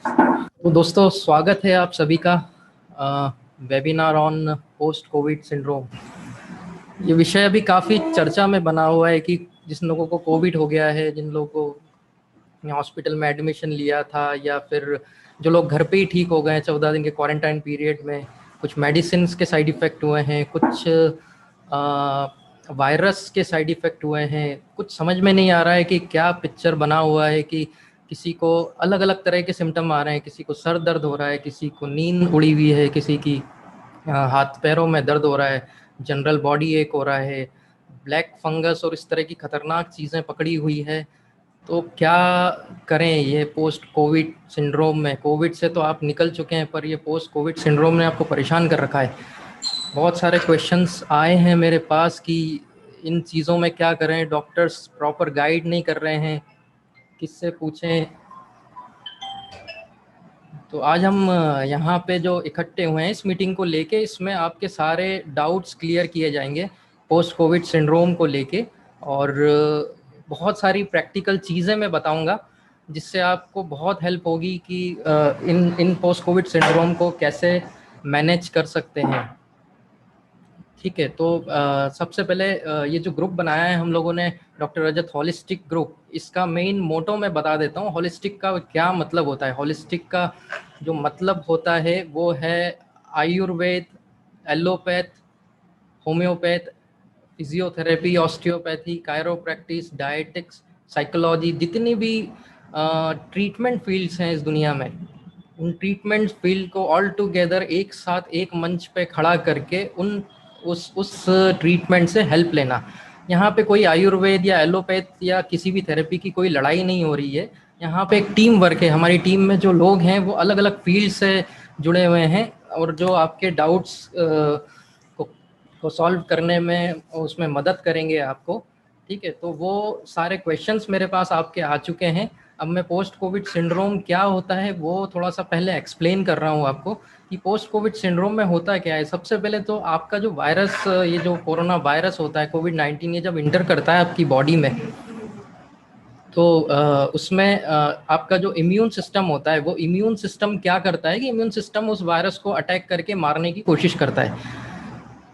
तो दोस्तों स्वागत है आप सभी का webinar on post Covid syndrome. ये विषय अभी काफ़ी चर्चा में बना हुआ है कि जिन लोगों को कोविड हो गया है, जिन लोगों को हॉस्पिटल में एडमिशन लिया था, या फिर जो लोग घर पे ही ठीक हो गए हैं 14 दिन के क्वारंटाइन पीरियड में, कुछ मेडिसिन के साइड इफ़ेक्ट हुए हैं, कुछ वायरस के साइड इफ़ेक्ट हुए हैं। कुछ समझ में नहीं आ रहा है कि क्या पिक्चर बना हुआ है कि किसी को अलग अलग तरह के सिम्टम आ रहे हैं, किसी को सर दर्द हो रहा है, किसी को नींद उड़ी हुई है, किसी की हाथ पैरों में दर्द हो रहा है, जनरल बॉडी एक हो रहा है, ब्लैक फंगस और इस तरह की खतरनाक चीज़ें पकड़ी हुई है। तो क्या करें ये पोस्ट कोविड सिंड्रोम में? कोविड से तो आप निकल चुके हैं, पर ये पोस्ट कोविड सिंड्रोम ने आपको परेशान कर रखा है। बहुत सारे क्वेश्चंस आए हैं मेरे पास कि इन चीज़ों में क्या करें, डॉक्टर्स प्रॉपर गाइड नहीं कर रहे हैं, किससे पूछें। तो आज हम यहाँ पे जो इकट्ठे हुए हैं इस मीटिंग को लेके, इसमें आपके सारे डाउट्स क्लियर किए जाएंगे पोस्ट कोविड सिंड्रोम को लेके, और बहुत सारी प्रैक्टिकल चीज़ें मैं बताऊंगा जिससे आपको बहुत हेल्प होगी कि इन पोस्ट कोविड सिंड्रोम को कैसे मैनेज कर सकते हैं। ठीक है, तो सबसे पहले ये जो ग्रुप बनाया है हम लोगों ने, डॉक्टर रजत होलिस्टिक ग्रुप, इसका मेन मोटो मैं बता देता हूँ। होलिस्टिक का क्या मतलब होता है? होलिस्टिक का जो मतलब होता है वो है Ayurveda, allopath, homeopath, physiotherapy, osteopathy, chiropractics, dietetics, psychology, जितनी भी ट्रीटमेंट फील्ड्स हैं इस दुनिया में, उन ट्रीटमेंट फील्ड को ऑल टुगेदर एक साथ एक मंच पे खड़ा करके उस ट्रीटमेंट से हेल्प लेना। यहाँ पे कोई आयुर्वेद या एलोपैथ या किसी भी थेरेपी की कोई लड़ाई नहीं हो रही है। यहाँ पे एक टीम वर्क है। हमारी टीम में जो लोग हैं वो अलग अलग फील्ड से जुड़े हुए हैं, और जो आपके डाउट्स को सॉल्व करने में उसमें मदद करेंगे आपको। ठीक है, तो वो सारे क्वेश्चंस मेरे पास आपके आ चुके हैं। अब मैं पोस्ट कोविड सिंड्रोम क्या होता है वो थोड़ा सा पहले एक्सप्लेन कर रहा हूँ आपको कि पोस्ट कोविड सिंड्रोम में होता क्या है। सबसे पहले तो आपका जो वायरस, ये जो कोरोना वायरस होता है कोविड-19, ये जब इंटर करता है आपकी बॉडी में, तो उसमें आपका जो इम्यून सिस्टम होता है, वो इम्यून सिस्टम क्या करता है कि इम्यून सिस्टम उस वायरस को अटैक करके मारने की कोशिश करता है।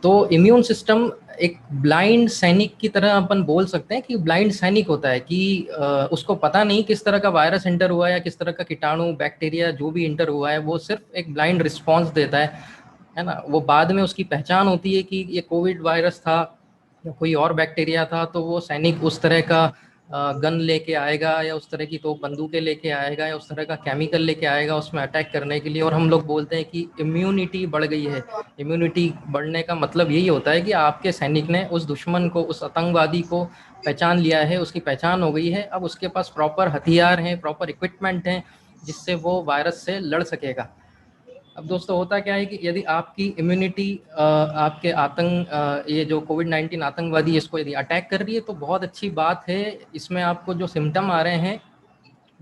तो इम्यून सिस्टम एक ब्लाइंड सैनिक की तरह अपन बोल सकते हैं कि ब्लाइंड सैनिक होता है कि उसको पता नहीं किस तरह का वायरस इंटर हुआ है या किस तरह का कीटाणु बैक्टीरिया जो भी इंटर हुआ है, वो सिर्फ एक ब्लाइंड रिस्पॉन्स देता है ना। वो बाद में उसकी पहचान होती है कि ये कोविड वायरस था या कोई और बैक्टीरिया था, तो वो सैनिक उस तरह का गन लेके आएगा या उस तरह की तोप बंदूकें लेके आएगा या उस तरह का केमिकल लेके आएगा उसमें अटैक करने के लिए। और हम लोग बोलते हैं कि इम्यूनिटी बढ़ गई है। इम्यूनिटी बढ़ने का मतलब यही होता है कि आपके सैनिक ने उस दुश्मन को, उस आतंकवादी को पहचान लिया है, उसकी पहचान हो गई है। अब उसके पास प्रॉपर हथियार हैं, प्रॉपर इक्विपमेंट हैं जिससे वो वायरस से लड़ सकेगा। अब दोस्तों होता क्या है कि यदि आपकी इम्यूनिटी आपके ये जो कोविड-19 आतंकवादी इसको यदि अटैक कर रही है तो बहुत अच्छी बात है। इसमें आपको जो सिम्टम आ रहे हैं,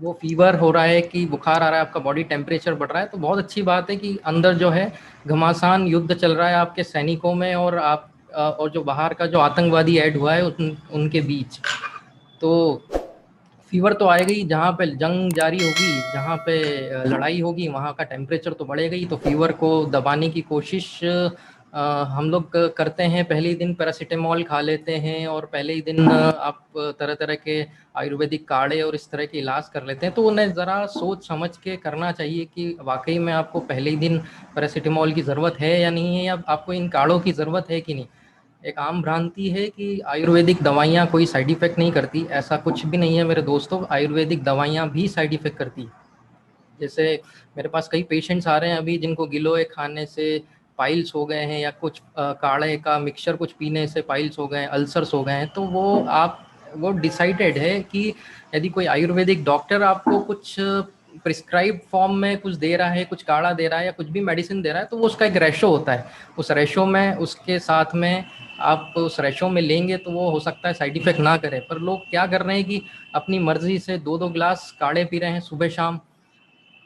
वो फीवर हो रहा है कि बुखार आ रहा है, आपका बॉडी टेम्परेचर बढ़ रहा है, तो बहुत अच्छी बात है कि अंदर जो है घमासान युद्ध चल रहा है आपके सैनिकों में और और जो बाहर का जो आतंकवादी ऐड हुआ है उनके बीच। तो फीवर तो आएगा ही, जहाँ पे जंग जारी होगी, जहाँ पे लड़ाई होगी, वहाँ का टेम्परेचर तो बढ़ेगा ही। तो फीवर को दबाने की कोशिश हम लोग करते हैं। पहले ही दिन पैरासीटामोल खा लेते हैं और पहले ही दिन आप तरह तरह के आयुर्वेदिक काढ़े और इस तरह के इलाज कर लेते हैं। तो उन्हें ज़रा सोच समझ के करना चाहिए कि वाकई में आपको पहले ही दिन पैरासीटामोल की ज़रूरत है या नहीं है, या आपको इन काढ़ों की ज़रूरत है कि नहीं। एक आम भ्रांति है कि आयुर्वेदिक दवाइयाँ कोई साइड इफ़ेक्ट नहीं करती। ऐसा कुछ भी नहीं है मेरे दोस्तों, आयुर्वेदिक दवाइयाँ भी साइड इफ़ेक्ट करती है। जैसे मेरे पास कई पेशेंट्स आ रहे हैं अभी जिनको गिलोय खाने से पाइल्स हो गए हैं, या कुछ काढ़े का मिक्सचर कुछ पीने से पाइल्स हो गए हैं, अल्सर्स हो गए हैं। तो वो डिसाइडेड है कि यदि कोई आयुर्वेदिक डॉक्टर आपको कुछ प्रिस्क्राइब फॉर्म में कुछ दे रहा है, कुछ काढ़ा दे रहा है या कुछ भी मेडिसिन दे रहा है, तो वो उसका एक रेशो होता है। उस रेशो में, उसके साथ में आप उस रेशो में लेंगे तो वो हो सकता है साइड इफ़ेक्ट ना करे। पर लोग क्या कर रहे हैं कि अपनी मर्जी से 2-2 ग्लास काढ़े पी रहे हैं सुबह शाम।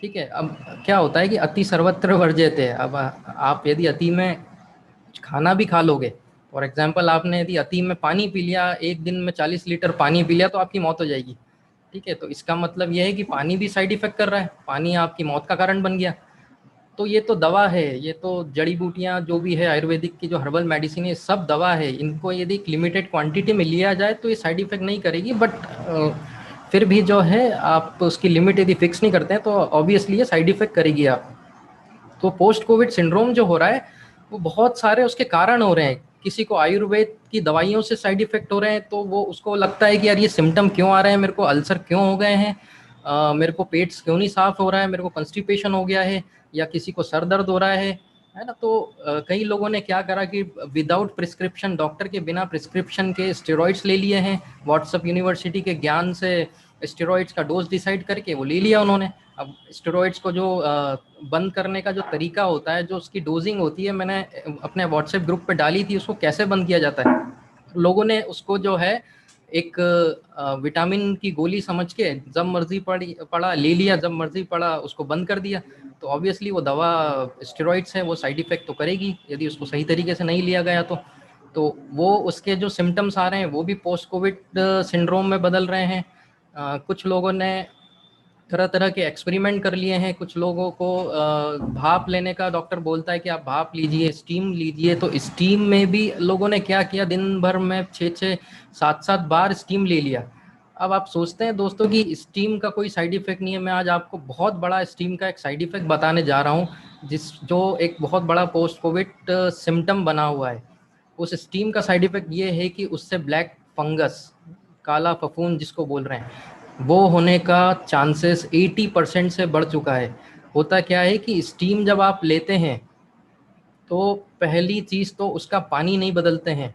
ठीक है, अब क्या होता है कि अति सर्वत्र वर्ज्यते है। अब आप यदि अति में कुछ खाना भी खा लोगे, फॉर एग्जाम्पल आपने यदि अति में पानी पी लिया, एक दिन में 40 लीटर पानी पी लिया, तो आपकी मौत हो जाएगी। ठीक है, तो इसका मतलब ये है कि पानी भी साइड इफेक्ट कर रहा है, पानी आपकी मौत का कारण बन गया। तो ये तो दवा है, ये तो जड़ी बूटियाँ जो भी है आयुर्वेदिक की जो हर्बल मेडिसिन है सब दवा है, इनको यदि एक लिमिटेड क्वांटिटी में लिया जाए तो ये साइड इफेक्ट नहीं करेगी, बट फिर भी जो है आप उसकी लिमिट यदि फिक्स नहीं करते हैं तो ऑब्वियसली ये साइड इफेक्ट करेगी आप। तो पोस्ट कोविड सिंड्रोम जो हो रहा है वो बहुत सारे उसके कारण हो रहे हैं। किसी को आयुर्वेद की दवाइयों से साइड इफेक्ट हो रहे हैं तो वो उसको लगता है कि यार ये सिम्टम क्यों आ रहे हैं, मेरे को अल्सर क्यों हो गए हैं, मेरे को पेट क्यों नहीं साफ हो रहा है, मेरे को कंस्टिपेशन हो गया है, या किसी को सर दर्द हो रहा है ना। तो कई लोगों ने क्या करा कि विदाउट प्रिस्क्रिप्शन, डॉक्टर के बिना प्रिस्क्रिप्शन के स्टेरॉइड्स ले लिए हैं, व्हाट्सएप यूनिवर्सिटी के ज्ञान से स्टेरॉइड्स का डोज डिसाइड करके वो ले लिया उन्होंने। अब स्टेरॉइड्स को जो बंद करने का जो तरीका होता है, जो उसकी डोजिंग होती है, मैंने अपने व्हाट्सएप ग्रुप पे डाली थी, उसको कैसे बंद किया जाता है। लोगों ने उसको जो है एक विटामिन की गोली समझ के जब मर्जी पड़ा ले लिया, जब मर्जी पड़ा उसको बंद कर दिया। तो ऑब्वियसली वो दवा स्टेरॉइड्स है, वो साइड इफेक्ट तो करेगी यदि उसको सही तरीके से नहीं लिया गया तो वो उसके जो सिम्टम्स आ रहे हैं वो भी पोस्ट कोविड सिंड्रोम में बदल रहे हैं। कुछ लोगों ने तरह तरह के एक्सपेरिमेंट कर लिए हैं। कुछ लोगों को भाप लेने का डॉक्टर बोलता है कि आप भाप लीजिए, स्टीम लीजिए, तो स्टीम में भी लोगों ने क्या किया, दिन भर में 6-7 बार स्टीम ले लिया। अब आप सोचते हैं दोस्तों कि स्टीम का कोई साइड इफेक्ट नहीं है। मैं आज आपको बहुत बड़ा स्टीम का एक साइड इफेक्ट बताने जा रहा हूँ, जो एक बहुत बड़ा पोस्ट कोविड सिम्टम बना हुआ है। उस स्टीम का साइड इफेक्ट ये है कि उससे ब्लैक फंगस, काला फफूंद जिसको बोल रहे हैं, वो होने का चांसेस 80% से बढ़ चुका है। होता क्या है कि स्टीम जब आप लेते हैं तो पहली चीज़ तो उसका पानी नहीं बदलते हैं,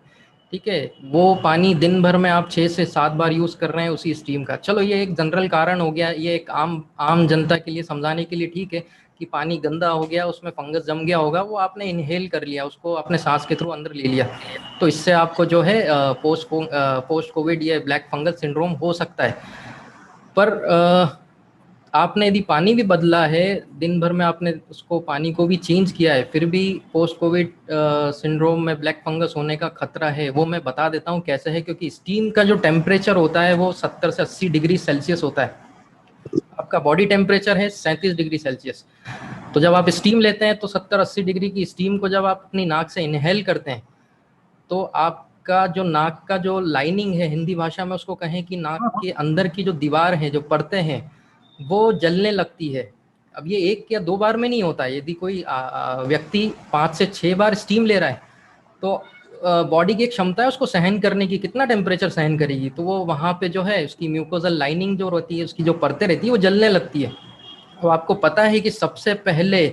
ठीक है। वो पानी दिन भर में आप 6 से 7 बार यूज़ कर रहे हैं उसी स्टीम का। चलो ये एक जनरल कारण हो गया, ये एक आम आम जनता के लिए समझाने के लिए ठीक है कि पानी गंदा हो गया, उसमें फंगस जम गया होगा, वो आपने इनहेल कर लिया, उसको अपने सांस के थ्रू अंदर ले लिया, तो इससे आपको जो है पोस्ट कोविड ये ब्लैक फंगस सिंड्रोम हो सकता है। पर आपने यदि पानी भी बदला है, दिन भर में आपने उसको पानी को भी चेंज किया है, फिर भी पोस्ट कोविड सिंड्रोम में ब्लैक फंगस होने का खतरा है। वो मैं बता देता हूँ कैसे है। क्योंकि स्टीम का जो टेम्परेचर होता है वो 70 से 80 डिग्री सेल्सियस होता है। आपका बॉडी टेम्परेचर है 37 डिग्री सेल्सियस। तो जब आप स्टीम लेते हैं तो 70-80 डिग्री की स्टीम को जब आप अपनी नाक से इनहेल करते हैं तो आपका जो नाक का जो लाइनिंग है, हिंदी भाषा में उसको कहें कि नाक के अंदर की जो दीवार है, जो परतें हैं, वो जलने लगती है। अब ये 1 या 2 बार में नहीं होता है। यदि कोई व्यक्ति 5 से 6 बार स्टीम ले रहा है तो बॉडी की एक क्षमता है उसको सहन करने की, कितना टेम्परेचर सहन करेगी, तो वो वहाँ पे जो है उसकी म्यूकोजल लाइनिंग जो रहती है, उसकी जो परतें रहती है, वो जलने लगती है। तो आपको पता है कि सबसे पहले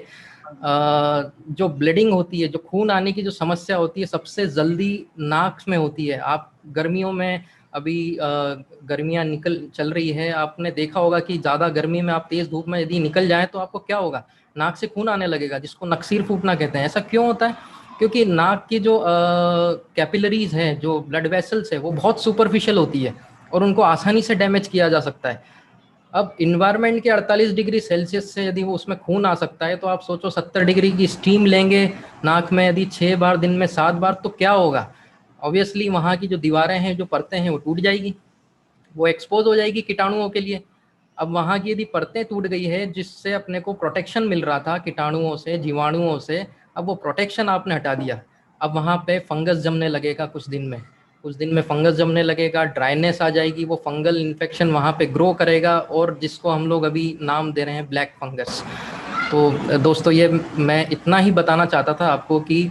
जो ब्लीडिंग होती है, जो खून आने की जो समस्या होती है, सबसे जल्दी नाक में होती है। आप गर्मियों में अभी गर्मियाँ चल रही है, आपने देखा होगा कि ज़्यादा गर्मी में आप तेज़ धूप में यदि निकल जाएं तो आपको क्या होगा, नाक से खून आने लगेगा, जिसको नक्सीर फूटना कहते हैं। ऐसा क्यों होता है? क्योंकि नाक की जो कैपिलरीज हैं, जो ब्लड वेसल्स है, वो बहुत सुपरफिशियल होती है और उनको आसानी से डैमेज किया जा सकता है। अब इन्वायरमेंट के 48 डिग्री सेल्सियस से यदि वो उसमें खून आ सकता है, तो आप सोचो 70 डिग्री की स्टीम लेंगे नाक में यदि 6 बार, दिन में 7 बार, तो क्या होगा। ऑब्वियसली वहाँ की जो दीवारें हैं, जो परतें हैं, वो टूट जाएगी, वो एक्सपोज हो जाएगी कीटाणुओं के लिए। अब वहाँ की यदि परतें टूट गई है, जिससे अपने को प्रोटेक्शन मिल रहा था कीटाणुओं से, जीवाणुओं से, अब वो प्रोटेक्शन आपने हटा दिया। अब वहाँ पे फंगस जमने लगेगा कुछ दिन में फंगस जमने लगेगा, ड्राइनेस आ जाएगी, वो फंगल इन्फेक्शन वहाँ पे ग्रो करेगा, और जिसको हम लोग अभी नाम दे रहे हैं ब्लैक फंगस। तो दोस्तों ये मैं इतना ही बताना चाहता था आपको कि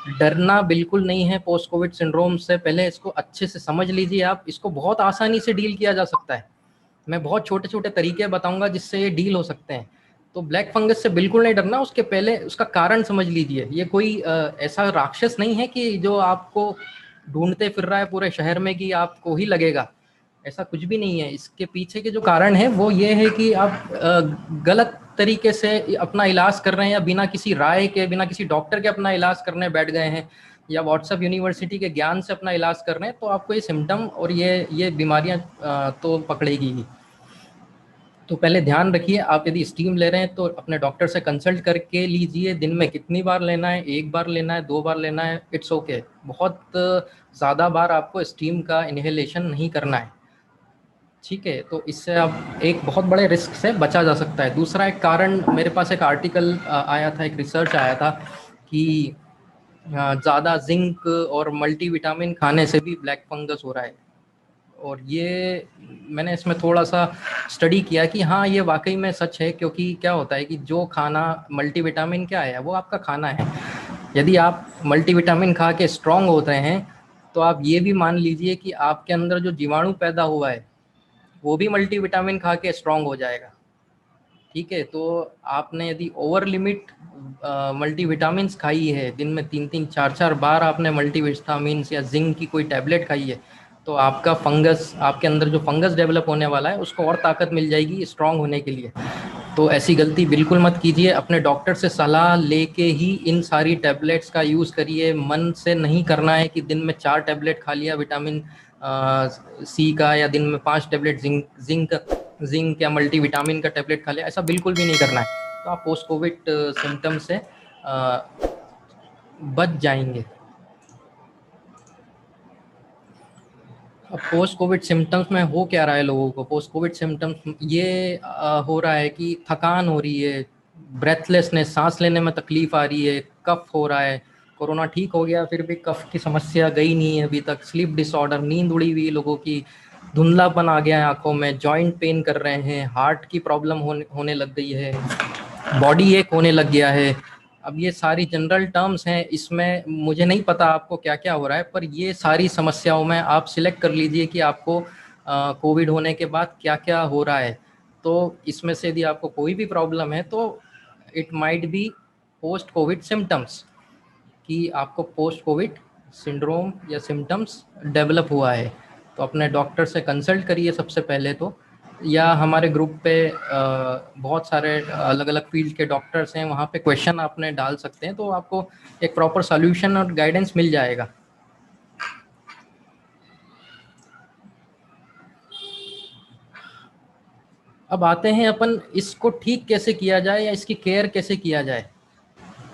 डरना बिल्कुल नहीं है पोस्ट कोविड सिंड्रोम से। पहले इसको अच्छे से समझ लीजिए आप, इसको बहुत आसानी से डील किया जा सकता है। मैं बहुत छोटे छोटे तरीके बताऊंगा जिससे ये डील हो सकते हैं। तो ब्लैक फंगस से बिल्कुल नहीं डरना, उसके पहले उसका कारण समझ लीजिए। ये कोई ऐसा राक्षस नहीं है कि जो आपको ढूंढते फिर रहा है पूरे शहर में कि आपको ही लगेगा, ऐसा कुछ भी नहीं है। इसके पीछे के जो कारण है वो ये है कि आप गलत तरीके से अपना इलाज कर रहे हैं, या बिना किसी राय के, बिना किसी डॉक्टर के अपना इलाज करने बैठ गए हैं, या व्हाट्सएप यूनिवर्सिटी के ज्ञान से अपना इलाज कर रहे हैं, तो आपको ये सिम्टम और ये बीमारियां तो पकड़ेगी ही। तो पहले ध्यान रखिए, आप यदि स्टीम ले रहे हैं तो अपने डॉक्टर से कंसल्ट करके लीजिए। दिन में कितनी बार लेना है, 1 बार लेना है, 2 बार लेना है, इट्स ओके। बहुत ज़्यादा बार आपको स्टीम का इनहेलेशन नहीं करना है। ठीक है, तो इससे आप एक बहुत बड़े रिस्क से बचा जा सकता है। दूसरा एक कारण, मेरे पास एक आर्टिकल आया था, एक रिसर्च आया था कि ज़्यादा जिंक और मल्टीविटामिन खाने से भी ब्लैक फंगस हो रहा है। और ये मैंने इसमें थोड़ा सा स्टडी किया कि हाँ, ये वाकई में सच है, क्योंकि क्या होता है कि जो खाना, मल्टीविटामिन क्या है, वो आपका खाना है। यदि आप मल्टीविटामिन खा के स्ट्रांग होते हैं, तो आप ये भी मान लीजिए कि आपके अंदर जो जीवाणु पैदा हुआ है वो भी मल्टीविटामिन खा के स्ट्रांग हो जाएगा। ठीक है, तो आपने यदि ओवर लिमिट मल्टीविटामिन खाई है, दिन में 3-4 बार आपने मल्टीविटामिन या जिंक की कोई टैबलेट खाई है, तो आपका फंगस, आपके अंदर जो फंगस डेवलप होने वाला है उसको और ताकत मिल जाएगी स्ट्रांग होने के लिए। तो ऐसी गलती बिल्कुल मत कीजिए, अपने डॉक्टर से सलाह लेके ही इन सारी टैबलेट्स का यूज़ करिए। मन से नहीं करना है कि दिन में 4 टैबलेट खा लिया विटामिन सी का, या दिन में 5 टैबलेट जिंक या मल्टीविटामिन का टैबलेट खा लिया, ऐसा बिल्कुल भी नहीं करना है। तो आप पोस्ट कोविड सिम्टम से बच जाएंगे। अब पोस्ट कोविड सिम्टम्स में हो क्या रहा है लोगों को? पोस्ट कोविड सिम्टम्स ये हो रहा है कि थकान हो रही है, ब्रेथलेसनेस, सांस लेने में तकलीफ आ रही है, कफ हो रहा है। कोरोना ठीक हो गया फिर भी कफ की समस्या गई नहीं है अभी तक। स्लीप डिसऑर्डर, नींद उड़ी हुई लोगों की, धुंधलापन आ गया है आंखों में, जॉइंट पेन कर रहे हैं, हार्ट की प्रॉब्लम होने लग गई है, बॉडी एक होने लग गया है। अब ये सारी जनरल टर्म्स हैं, इसमें मुझे नहीं पता आपको क्या क्या हो रहा है, पर ये सारी समस्याओं में आप सिलेक्ट कर लीजिए कि आपको कोविड होने के बाद क्या क्या हो रहा है। तो इसमें से यदि आपको कोई भी प्रॉब्लम है तो it might be post Covid symptoms, कि आपको पोस्ट कोविड सिंड्रोम या सिम्टम्स डेवलप हुआ है। तो अपने डॉक्टर से कंसल्ट करिए सबसे पहले तो, या हमारे ग्रुप पे बहुत सारे अलग अलग फील्ड के डॉक्टर्स हैं, वहाँ पे क्वेश्चन आपने डाल सकते हैं, तो आपको एक प्रॉपर सॉल्यूशन और गाइडेंस मिल जाएगा। अब आते हैं अपन इसको ठीक कैसे किया जाए या इसकी केयर कैसे किया जाए।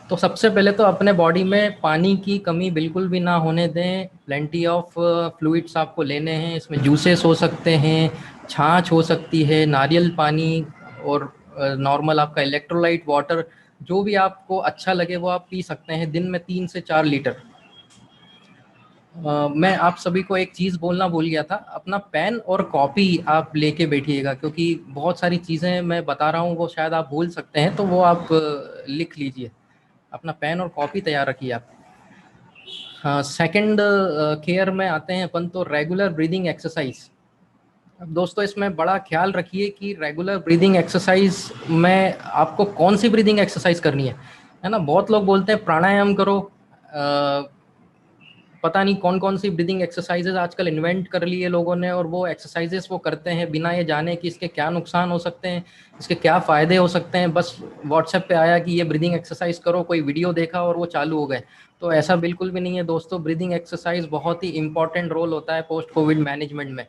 तो सबसे पहले तो अपने बॉडी में पानी की कमी बिल्कुल भी ना होने दें। प्लेंटी ऑफ फ्लूइड्स आपको लेने हैं, इसमें जूसेस हो सकते हैं, छाछ हो सकती है, नारियल पानी, और नॉर्मल आपका इलेक्ट्रोलाइट वाटर, जो भी आपको अच्छा लगे वो आप पी सकते हैं, दिन में 3 से 4 लीटर। मैं आप सभी को एक चीज़ बोलना भूल गया था, अपना पेन और कॉपी आप लेके बैठिएगा, क्योंकि बहुत सारी चीज़ें मैं बता रहा हूँ वो शायद आप भूल सकते हैं, तो वो आप लिख लीजिए, अपना पेन और कॉपी तैयार रखिए आप। हाँ, सेकंड केयर में आते हैं अपन, तो रेगुलर ब्रीदिंग एक्सरसाइज। अब दोस्तों इसमें बड़ा ख्याल रखिए कि रेगुलर ब्रीदिंग एक्सरसाइज में आपको कौन सी ब्रीदिंग एक्सरसाइज करनी है ना। बहुत लोग बोलते हैं प्राणायाम करो, पता नहीं कौन कौन सी ब्रीदिंग एक्सरसाइजेज आजकल इन्वेंट कर ली है लोगों ने, और वो एक्सरसाइजेस वो करते हैं बिना ये जाने कि इसके क्या नुकसान हो सकते हैं, इसके क्या फ़ायदे हो सकते हैं। बस व्हाट्सएप पे आया कि ये ब्रीदिंग एक्सरसाइज करो, कोई वीडियो देखा और वो चालू हो गए। तो ऐसा बिल्कुल भी नहीं है दोस्तों, ब्रीदिंग एक्सरसाइज बहुत ही इंपॉर्टेंट रोल होता है पोस्ट कोविड मैनेजमेंट में।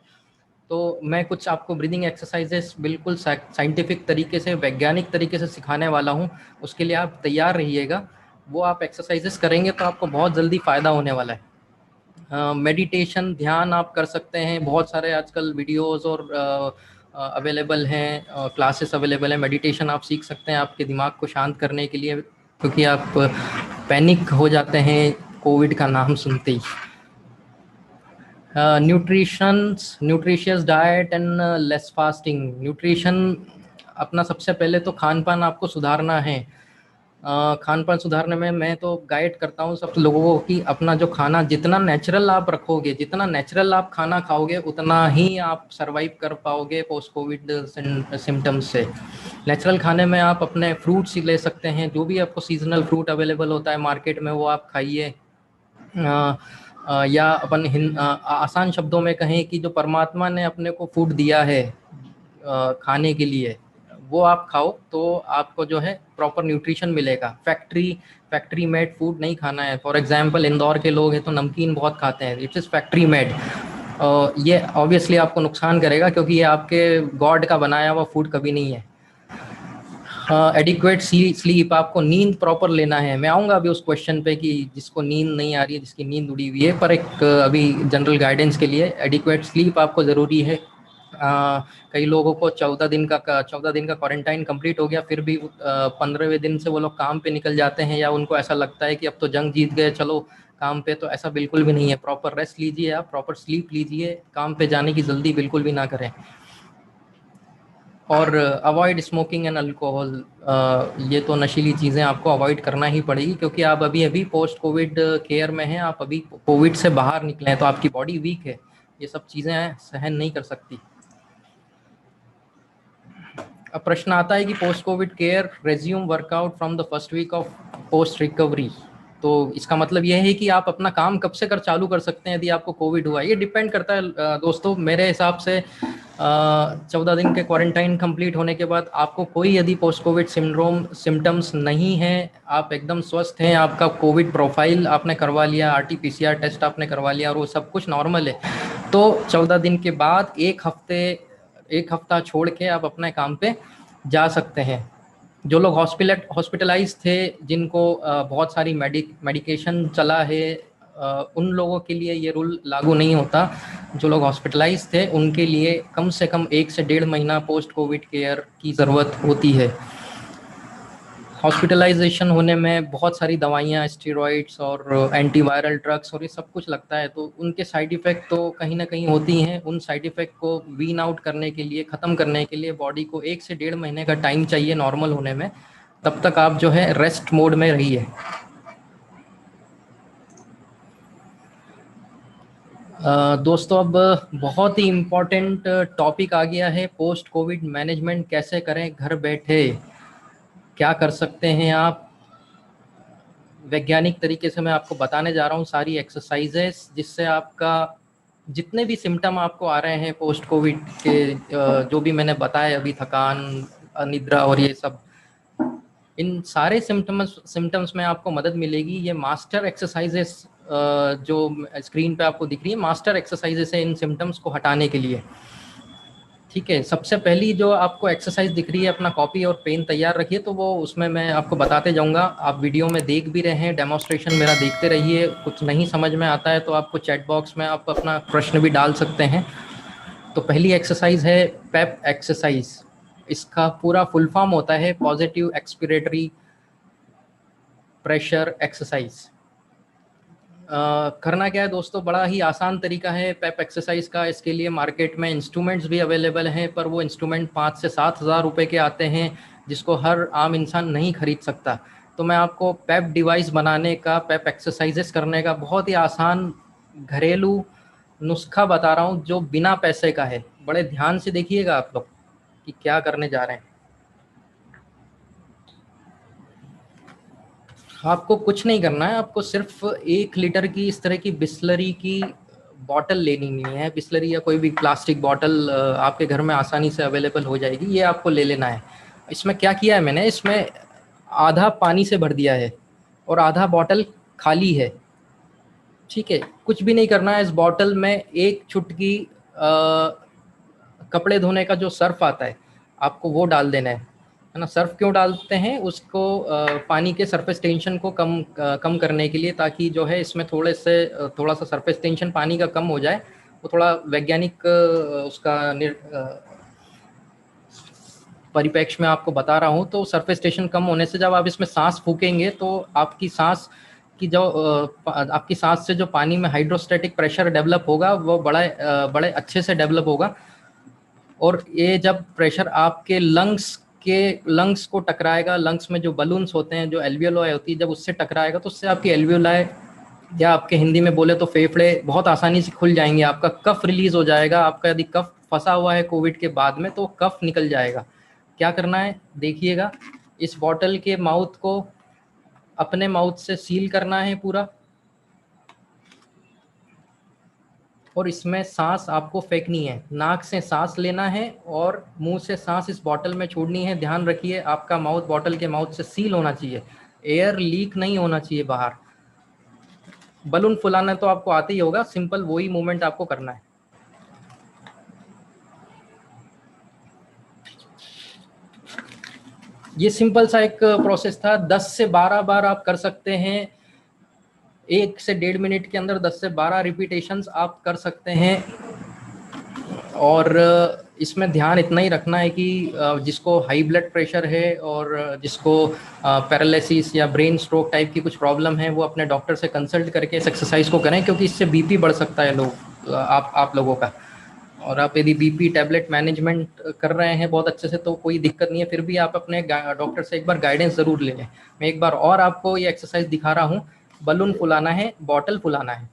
तो मैं कुछ आपको ब्रीदिंग एक्सरसाइजेस बिल्कुल साइंटिफिक तरीके से, वैज्ञानिक तरीके से सिखाने वाला हूँ, उसके लिए आप तैयार रहिएगा। वो आप एक्सरसाइजेस करेंगे तो आपको बहुत जल्दी फ़ायदा होने वाला है। मेडिटेशन, ध्यान आप कर सकते हैं, बहुत सारे आजकल वीडियोस और अवेलेबल हैं, क्लासेस अवेलेबल हैं, मेडिटेशन आप सीख सकते हैं आपके दिमाग को शांत करने के लिए, क्योंकि आप पैनिक हो जाते हैं कोविड का नाम सुनते ही। Nutritious diet and less fasting. Nutrition, अपना सबसे पहले तो खान पान आपको सुधारना है। खान पान सुधारने में मैं तो गाइड करता हूँ सब लोगों को कि अपना जो खाना जितना नेचुरल आप रखोगे, जितना नेचुरल आप खाना खाओगे, उतना ही आप सरवाइव कर पाओगे पोस्ट कोविड सिम्टम्स से। नेचुरल खाने में आप अपने फ्रूट्स ले सकते हैं, जो भी आपको सीजनल फ्रूट अवेलेबल होता है मार्केट में वो आप खाइए। या अपन आसान शब्दों में कहें कि जो परमात्मा ने अपने को फूड दिया है खाने के लिए, वो आप खाओ तो आपको जो है प्रॉपर न्यूट्रिशन मिलेगा। फैक्ट्री मेड फूड नहीं खाना है। फॉर एग्जांपल इंदौर के लोग हैं तो नमकीन बहुत खाते हैं, इट्स इज़ फैक्ट्री मेड। ये ऑब्वियसली आपको नुकसान करेगा, क्योंकि ये आपके गॉड का बनाया हुआ फूड कभी नहीं है। एडिक्वेट स्लीप, आपको नींद प्रॉपर लेना है। मैं आऊँगा अभी उस क्वेश्चन पे कि जिसको नींद नहीं आ रही है, जिसकी नींद उड़ी हुई है, पर एक अभी जनरल गाइडेंस के लिए एडिक्वेट स्लीप आपको ज़रूरी है। कई लोगों को 14 दिन का क्वारंटाइन कंप्लीट हो गया, फिर भी 15वें दिन से वो लोग काम पे निकल जाते हैं, या उनको ऐसा लगता है कि अब तो जंग जीत गए, चलो काम पे। तो ऐसा बिल्कुल भी नहीं है। प्रॉपर रेस्ट लीजिए, आप प्रॉपर स्लीप लीजिए, काम पे जाने की जल्दी बिल्कुल भी ना करें। और अवॉइड स्मोकिंग एंड अल्कोहल, ये तो नशीली चीज़ें आपको अवॉइड करना ही पड़ेगी, क्योंकि आप अभी अभी पोस्ट कोविड केयर में हैं, आप अभी कोविड से बाहर निकले हैं, तो आपकी बॉडी वीक है, ये सब चीज़ें सहन नहीं कर सकती। अब प्रश्न आता है कि post COVID care resume workout from the first week of post recovery. तो इसका मतलब यह है कि आप अपना काम कब से चालू कर सकते हैं यदि आपको कोविड हुआ। ये डिपेंड करता है दोस्तों, मेरे हिसाब से 14 दिन के क्वारंटाइन कंप्लीट होने के बाद आपको कोई यदि पोस्ट कोविड सिंड्रोम सिम्टम्स नहीं है, आप एकदम स्वस्थ हैं, आपका कोविड प्रोफाइल आपने करवा लिया, RT-PCR टेस्ट आपने करवा लिया और वो सब कुछ नॉर्मल है, तो 14 दिन के बाद एक हफ्ता छोड़ के आप अपने काम पे जा सकते हैं। जो लोग हॉस्पिटलाइज थे, जिनको बहुत सारी मेडिकेशन चला है, उन लोगों के लिए ये रूल लागू नहीं होता। जो लोग हॉस्पिटलाइज थे उनके लिए कम से कम 1 से 1.5 महीना पोस्ट कोविड केयर की ज़रूरत होती है। हॉस्पिटलाइजेशन होने में बहुत सारी दवाइयाँ, स्टेरॉइड्स और एंटीवायरल ड्रग्स और ये सब कुछ लगता है, तो उनके साइड इफ़ेक्ट तो कहीं ना कहीं होती हैं। उन साइड इफ़ेक्ट को वीन आउट करने के लिए, ख़त्म करने के लिए बॉडी को 1 से 1.5 महीने का टाइम चाहिए नॉर्मल होने में। तब तक आप जो है रेस्ट मोड में रहिए। दोस्तों, अब बहुत ही इम्पोर्टेंट टॉपिक आ गया है, पोस्ट कोविड मैनेजमेंट कैसे करें घर बैठे। क्या कर सकते हैं आप, वैज्ञानिक तरीके से मैं आपको बताने जा रहा हूँ सारी एक्सरसाइजेस, जिससे आपका जितने भी सिम्टम आपको आ रहे हैं पोस्ट कोविड के, जो भी मैंने बताया अभी, थकान, अनिद्रा और ये सब, इन सारे सिम्टम्स में आपको मदद मिलेगी। ये मास्टर एक्सरसाइजेस जो स्क्रीन पे आपको दिख रही है, मास्टर एक्सरसाइजेस है इन सिम्टम्स को हटाने के लिए। ठीक है, सबसे पहली जो आपको एक्सरसाइज दिख रही है, अपना कॉपी और पेन तैयार रखिए, तो वो उसमें मैं आपको बताते जाऊंगा। आप वीडियो में देख भी रहे हैं, डेमोस्ट्रेशन मेरा देखते रहिए। कुछ नहीं समझ में आता है तो आपको चैट बॉक्स में आप अपना प्रश्न भी डाल सकते हैं। तो पहली एक्सरसाइज है पेप एक्सरसाइज। इसका पूरा फुल फॉर्म होता है पॉजिटिव एक्सपिरेटरी प्रेशर एक्सरसाइज। करना क्या है दोस्तों, बड़ा ही आसान तरीका है पेप एक्सरसाइज का। इसके लिए मार्केट में इंस्ट्रूमेंट्स भी अवेलेबल हैं, पर वो इंस्ट्रूमेंट 5 से 7 हज़ार रुपये के आते हैं, जिसको हर आम इंसान नहीं खरीद सकता। तो मैं आपको पेप डिवाइस बनाने का, पेप एक्सरसाइजेस करने का बहुत ही आसान घरेलू नुस्खा बता रहा हूँ, जो बिना पैसे का है। बड़े ध्यान से देखिएगा आप लोग कि क्या करने जा रहे हैं। आपको कुछ नहीं करना है, आपको सिर्फ 1 लीटर की इस तरह की बिस्लरी की बॉटल लेनी नहीं है। बिस्लरी या कोई भी प्लास्टिक बॉटल आपके घर में आसानी से अवेलेबल हो जाएगी, ये आपको ले लेना है। इसमें क्या किया है मैंने, इसमें आधा पानी से भर दिया है और आधा बॉटल खाली है। ठीक है, कुछ भी नहीं करना है। इस बॉटल में एक चुटकी कपड़े धोने का जो सर्फ आता है, आपको वो डाल देना है ना। सर्फ क्यों डालते हैं, उसको पानी के सरफेस टेंशन को कम करने के लिए, ताकि जो है इसमें थोड़ा सा सरफेस टेंशन पानी का कम हो जाए। वो थोड़ा वैज्ञानिक उसका परिप्रेक्ष्य में आपको बता रहा हूँ। तो सरफेस टेंशन कम होने से जब आप इसमें सांस फूकेंगे, तो आपकी सांस से जो पानी में हाइड्रोस्टैटिक प्रेशर डेवलप होगा, वो बड़े अच्छे से डेवलप होगा। और ये जब प्रेशर आपके लंग्स को टकराएगा, लंग्स में जो बलून्स होते हैं, जो एल्वियोलाई होती है, जब उससे टकराएगा तो उससे आपकी एल्वियोलाई, या आपके हिंदी में बोले तो फेफड़े, बहुत आसानी से खुल जाएंगे। आपका कफ रिलीज हो जाएगा। आपका यदि कफ फंसा हुआ है कोविड के बाद में, तो कफ निकल जाएगा। क्या करना है देखिएगा, इस बॉटल के माउथ को अपने माउथ से सील करना है पूरा, और इसमें सांस आपको फेंकनी है। नाक से सांस लेना है और मुंह से सांस इस बॉटल में छोड़नी है। ध्यान रखिए, आपका माउथ बॉटल के माउथ से सील होना चाहिए, एयर लीक नहीं होना चाहिए बाहर। बलून फुलाना तो आपको आते ही होगा, सिंपल वही मूवमेंट आपको करना है। ये सिंपल सा एक प्रोसेस था, 10 से 12 बार आप कर सकते हैं। 1 से 1.5 मिनट के अंदर 10 से 12 रिपीटेशंस आप कर सकते हैं। और इसमें ध्यान इतना ही रखना है कि जिसको हाई ब्लड प्रेशर है और जिसको पैरालिसिस या ब्रेन स्ट्रोक टाइप की कुछ प्रॉब्लम है, वो अपने डॉक्टर से कंसल्ट करके इस एक्सरसाइज को करें, क्योंकि इससे बीपी बढ़ सकता है आप लोगों का। और आप यदि बीपी टैबलेट मैनेजमेंट कर रहे हैं बहुत अच्छे से तो कोई दिक्कत नहीं है, फिर भी आप अपने डॉक्टर से एक बार गाइडेंस ज़रूर ले लें। मैं एक बार और आपको ये एक्सरसाइज दिखा रहा हूँ। बलून फुलाना है, बॉटल फुलाना है।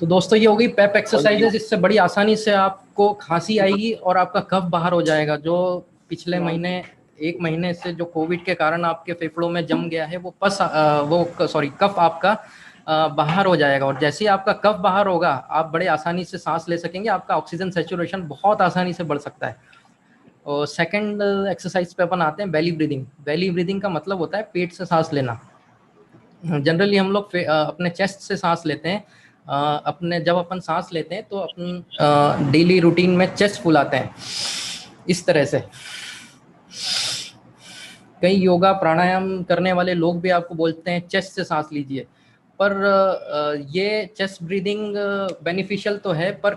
तो दोस्तों ये हो गई पेप एक्सरसाइजेस। इससे बड़ी आसानी से आपको खांसी आएगी और आपका कफ बाहर हो जाएगा। जो पिछले महीने 1 महीने से जो कोविड के कारण आपके फेफड़ों में जम गया है वो कफ आपका बाहर हो जाएगा। और जैसे ही आपका कफ बाहर होगा आप बड़े आसानी से सांस ले सकेंगे, आपका ऑक्सीजन सेचुरेशन बहुत आसानी से बढ़ सकता है। और सेकंड एक्सरसाइज पे अपन आते हैं, बेली ब्रीदिंग। बेली ब्रीदिंग का मतलब होता है पेट से सांस लेना। जनरली हम लोग अपने चेस्ट से सांस लेते हैं। जब अपन सांस लेते हैं तो अपन डेली रूटीन में चेस्ट फुलाते हैं इस तरह से। कई योगा प्राणायाम करने वाले लोग भी आपको बोलते हैं चेस्ट से सांस लीजिए, पर ये चेस्ट ब्रीदिंग बेनिफिशियल तो है, पर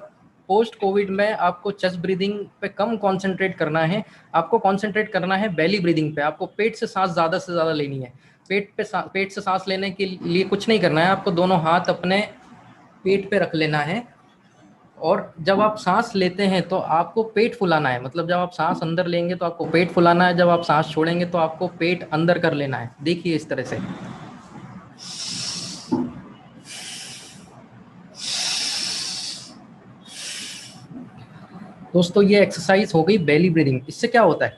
पोस्ट कोविड में आपको चेस्ट ब्रीदिंग पे कम कंसंट्रेट करना है। आपको कंसंट्रेट करना है बेली ब्रीदिंग पे। आपको पेट से सांस ज़्यादा से ज़्यादा लेनी है। पेट से सांस लेने के लिए कुछ नहीं करना है, आपको दोनों हाथ अपने पेट पे रख लेना है। और जब आप सांस लेते हैं तो आपको पेट फुलाना है। मतलब जब आप सांस अंदर लेंगे तो आपको पेट फुलाना है, जब आप सांस छोड़ेंगे तो आपको पेट अंदर कर लेना है। देखिए इस तरह से। दोस्तों ये एक्सरसाइज हो गई बेली ब्रीदिंग। इससे क्या होता है,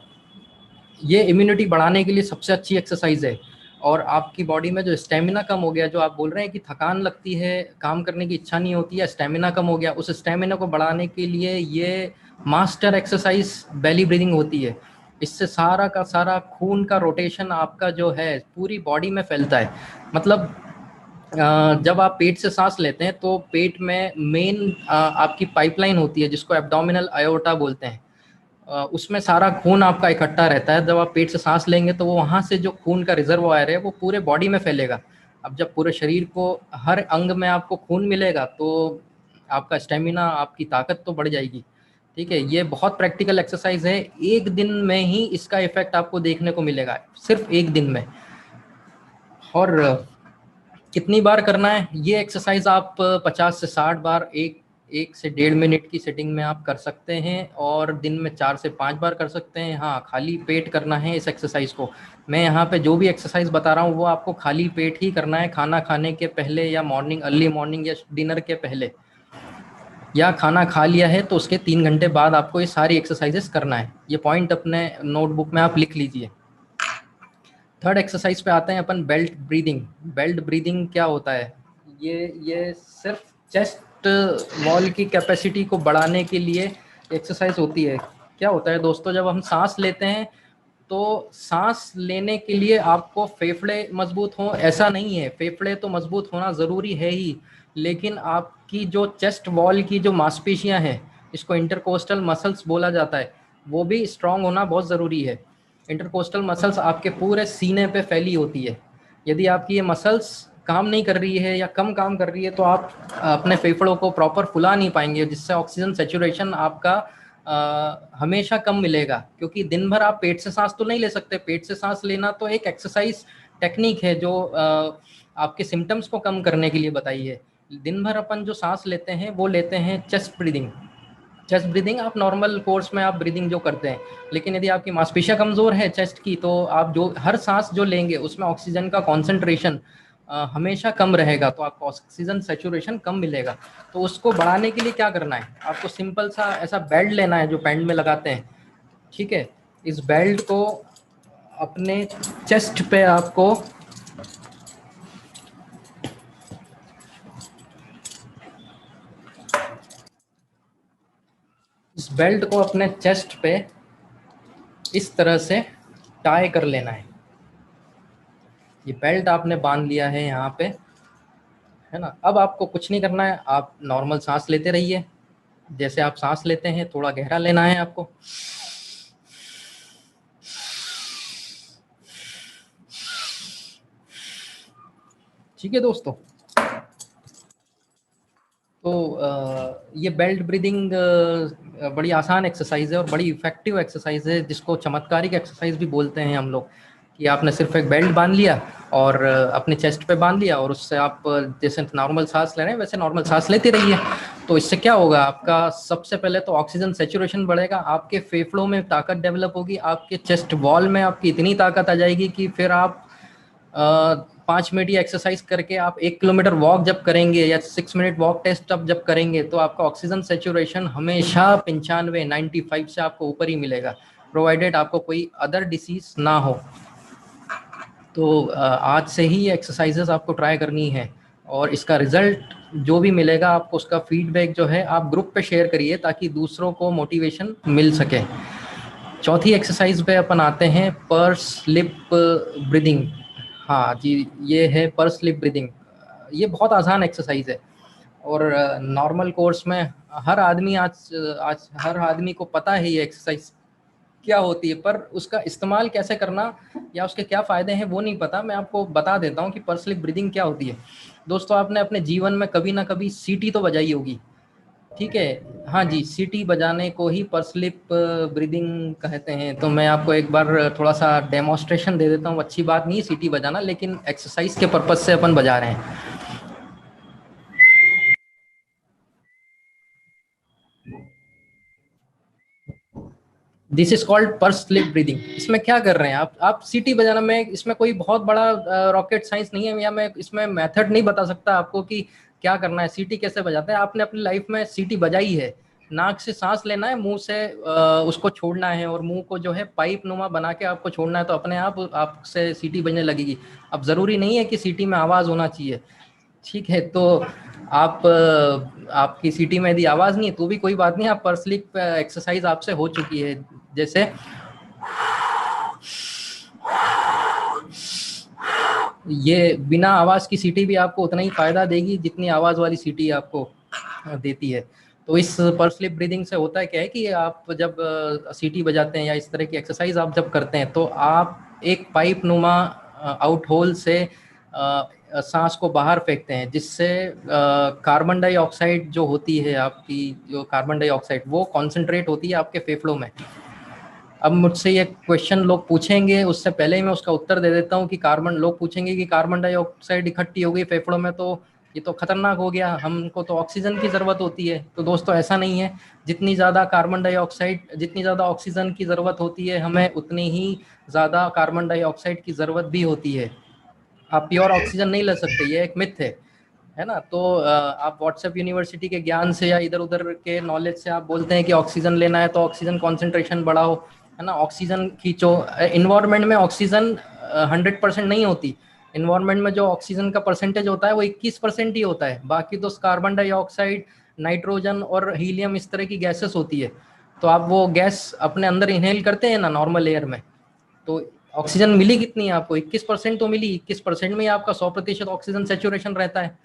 ये इम्यूनिटी बढ़ाने के लिए सबसे अच्छी एक्सरसाइज है। और आपकी बॉडी में जो स्टेमिना कम हो गया, जो आप बोल रहे हैं कि थकान लगती है, काम करने की इच्छा नहीं होती है, स्टेमिना कम हो गया, उस स्टेमिना को बढ़ाने के लिए ये मास्टर एक्सरसाइज बेली ब्रीदिंग होती है। इससे सारा का सारा खून का रोटेशन आपका जो है पूरी बॉडी में फैलता है। मतलब जब आप पेट से सांस लेते हैं तो पेट में मेन आपकी पाइपलाइन होती है जिसको एब्डोमिनल आयोटा बोलते हैं। उसमें सारा खून आपका इकट्ठा रहता है। जब आप पेट से सांस लेंगे तो वो वहाँ से जो खून का रिजर्वॉयर है वो पूरे बॉडी में फैलेगा। अब जब पूरे शरीर को हर अंग में आपको खून मिलेगा तो आपका स्टेमिना, आपकी ताकत तो बढ़ जाएगी। ठीक है, ये बहुत प्रैक्टिकल एक्सरसाइज है। एक दिन में ही इसका इफेक्ट आपको देखने को मिलेगा, सिर्फ एक दिन में। और कितनी बार करना है ये एक्सरसाइज, आप 50 से 60 बार एक 1 से 1.5 मिनट की सेटिंग में आप कर सकते हैं। और दिन में 4 से 5 बार कर सकते हैं। हाँ, खाली पेट करना है इस एक्सरसाइज को। मैं यहाँ पे जो भी एक्सरसाइज बता रहा हूँ वो आपको खाली पेट ही करना है, खाना खाने के पहले या मॉर्निंग, अर्ली मॉर्निंग या डिनर के पहले। या खाना खा लिया है तो उसके 3 घंटे बाद आपको ये सारी एक्सरसाइजेस करना है। ये पॉइंट अपने नोटबुक में आप लिख लीजिए। थर्ड एक्सरसाइज पे आते हैं अपन, बेल्ट ब्रीदिंग। बेल्ट ब्रीदिंग क्या होता है, ये सिर्फ चेस्ट वॉल की कैपेसिटी को बढ़ाने के लिए एक्सरसाइज होती है। क्या होता है दोस्तों, जब हम सांस लेते हैं तो सांस लेने के लिए आपको फेफड़े मजबूत हों ऐसा नहीं है। फेफड़े तो मजबूत होना ज़रूरी है ही, लेकिन आपकी जो चेस्ट वॉल की जो मांसपेशियां हैं, इसको इंटरकोस्टल मसल्स बोला जाता है, वो भी स्ट्रांग होना बहुत ज़रूरी है। इंटरकोस्टल मसल्स आपके पूरे सीने पे फैली होती है। यदि आपकी ये मसल्स काम नहीं कर रही है या कम काम कर रही है तो आप अपने फेफड़ों को प्रॉपर फुला नहीं पाएंगे, जिससे ऑक्सीजन सेचुरेशन आपका हमेशा कम मिलेगा। क्योंकि दिन भर आप पेट से सांस तो नहीं ले सकते। पेट से सांस लेना तो एक एक्सरसाइज टेक्निक है जो आपके सिम्टम्स को कम करने के लिए बताई है। दिन भर अपन जो सांस लेते हैं वो लेते हैं चेस्ट ब्रीदिंग। चेस्ट ब्रीदिंग आप नॉर्मल कोर्स में आप ब्रीदिंग जो करते हैं, लेकिन यदि आपकी मांसपेशियां कमजोर है चेस्ट की तो आप जो हर सांस जो लेंगे उसमें ऑक्सीजन का कॉन्सेंट्रेशन हमेशा कम रहेगा, तो आपको ऑक्सीजन सेचुरेशन कम मिलेगा। तो उसको बढ़ाने के लिए क्या करना है, आपको सिंपल सा ऐसा बेल्ट लेना है जो पैंट में लगाते हैं। ठीक है, इस बेल्ट को अपने चेस्ट पे आपको इस बेल्ट को अपने चेस्ट पे इस तरह से टाई कर लेना है। ये बेल्ट आपने बांध लिया है यहाँ पे, है ना। अब आपको कुछ नहीं करना है, आप नॉर्मल सांस लेते रहिए। जैसे आप सांस लेते हैं थोड़ा गहरा लेना है आपको। ठीक है दोस्तों, तो ये बेल्ट ब्रीदिंग बड़ी आसान एक्सरसाइज है और बड़ी इफेक्टिव एक्सरसाइज है, जिसको चमत्कारिक एक्सरसाइज भी बोलते हैं हम लोग। कि आपने सिर्फ एक बेल्ट बांध लिया और अपने चेस्ट पे बांध लिया, और उससे आप जैसे नॉर्मल सांस ले रहे हैं वैसे नॉर्मल सांस लेते रहिए। तो इससे क्या होगा, आपका सबसे पहले तो ऑक्सीजन सेचुरेशन बढ़ेगा, आपके फेफड़ों में ताकत डेवलप होगी, आपके चेस्ट वॉल में आपकी इतनी ताकत आ जाएगी कि फिर आप 5 मिनट की एक्सरसाइज करके आप 1 किलोमीटर वॉक जब करेंगे या 6 मिनट वॉक टेस्ट अब जब करेंगे, तो आपका ऑक्सीजन सेचुरेशन हमेशा 95-95 से आपको ऊपर ही मिलेगा, प्रोवाइडेड आपको कोई अदर डिसीज ना हो। तो आज से ही एक्सरसाइजेस आपको ट्राई करनी है, और इसका रिजल्ट जो भी मिलेगा आपको, उसका फीडबैक जो है आप ग्रुप पे शेयर करिए ताकि दूसरों को मोटिवेशन मिल सके। चौथी एक्सरसाइज पे अपन आते हैं, पर स्लिप ब्रीदिंग। हाँ जी, ये है पर स्लिप ब्रीदिंग। ये बहुत आसान एक्सरसाइज है, और नॉर्मल कोर्स में हर आदमी आज आज हर आदमी को पता है ये एक्सरसाइज क्या होती है, पर उसका इस्तेमाल कैसे करना या उसके क्या फ़ायदे हैं वो नहीं पता। मैं आपको बता देता हूँ कि पर स्लिप ब्रीदिंग क्या होती है। दोस्तों, आपने अपने जीवन में कभी ना कभी सीटी तो बजाई होगी, ठीक है? हाँ जी, सीटी बजाने को ही पर स्लिप ब्रीदिंग कहते हैं। तो मैं आपको एक बार थोड़ा सा डेमोन्स्ट्रेशन दे देता हूँ। अच्छी बात नहीं है सीटी बजाना, लेकिन एक्सरसाइज के पर्पज से अपन बजा रहे हैं। दिस इज कॉल्ड पर स्लिप ब्रीदिंग। इसमें क्या कर रहे हैं आप सीटी बजाना में, इसमें कोई बहुत बड़ा रॉकेट साइंस नहीं है, या मैं इसमें मेथड नहीं बता सकता आपको कि क्या करना है, सीटी कैसे बजाते हैं। आपने अपनी लाइफ में सीटी बजाई है, नाक से सांस लेना है, मुंह से उसको छोड़ना है, और मुंह को जो है पाइप नुमा बना के आपको छोड़ना है, तो अपने आप आपसे सीटी बजने लगेगी। अब ज़रूरी नहीं है कि सीटी में आवाज़ होना चाहिए, ठीक है? तो आप आपकी सीटी में यदि आवाज़ नहीं है तो भी कोई बात नहीं, आप पर स्लिप एक्सरसाइज आपसे हो चुकी है। जैसे ये बिना आवाज़ की सीटी भी आपको उतना ही फ़ायदा देगी जितनी आवाज़ वाली सीटी आपको देती है। तो इस पर स्लिप ब्रीदिंग से होता है क्या है कि आप जब सीटी बजाते हैं या इस तरह की एक्सरसाइज आप जब करते हैं, तो आप एक पाइप नुमा आउट होल से सांस को बाहर फेंकते हैं, जिससे कार्बन डाइऑक्साइड जो होती है, आपकी जो कार्बन डाइऑक्साइड वो कॉन्सेंट्रेट होती है आपके फेफड़ों में। अब मुझसे ये क्वेश्चन लोग पूछेंगे, उससे पहले ही मैं उसका उत्तर दे देता हूँ कि लोग पूछेंगे कि कार्बन डाइऑक्साइड इकट्ठी हो गई फेफड़ों में तो ये तो खतरनाक हो गया, हमको तो ऑक्सीजन की ज़रूरत होती है। तो दोस्तों, ऐसा नहीं है। जितनी ज़्यादा ऑक्सीजन की ज़रूरत होती है हमें, उतनी ही ज़्यादा कार्बन डाइऑक्साइड की ज़रूरत भी होती है। आप प्योर ऑक्सीजन नहीं ले सकते, ये एक मिथ है ना? तो आप व्हाट्सएप यूनिवर्सिटी के ज्ञान से या इधर उधर के नॉलेज से आप बोलते हैं कि ऑक्सीजन लेना है तो ऑक्सीजन कॉन्सेंट्रेशन बढ़ाओ, है ना, ऑक्सीजन खींचो। इन्वायरमेंट में ऑक्सीजन 100% नहीं होती। इन्वायरमेंट में जो ऑक्सीजन का परसेंटेज होता है वो 21% ही होता है, बाकी तो कार्बन डाइऑक्साइड, नाइट्रोजन और हीलियम इस तरह की गैसेस होती है। तो आप वो गैस अपने अंदर इनहेल करते हैं ना नॉर्मल एयर में, तो ऑक्सीजन मिली कितनी है आपको? 21% तो मिली। 21% में ही आपका 100% ऑक्सीजन सेचुरेशन रहता है,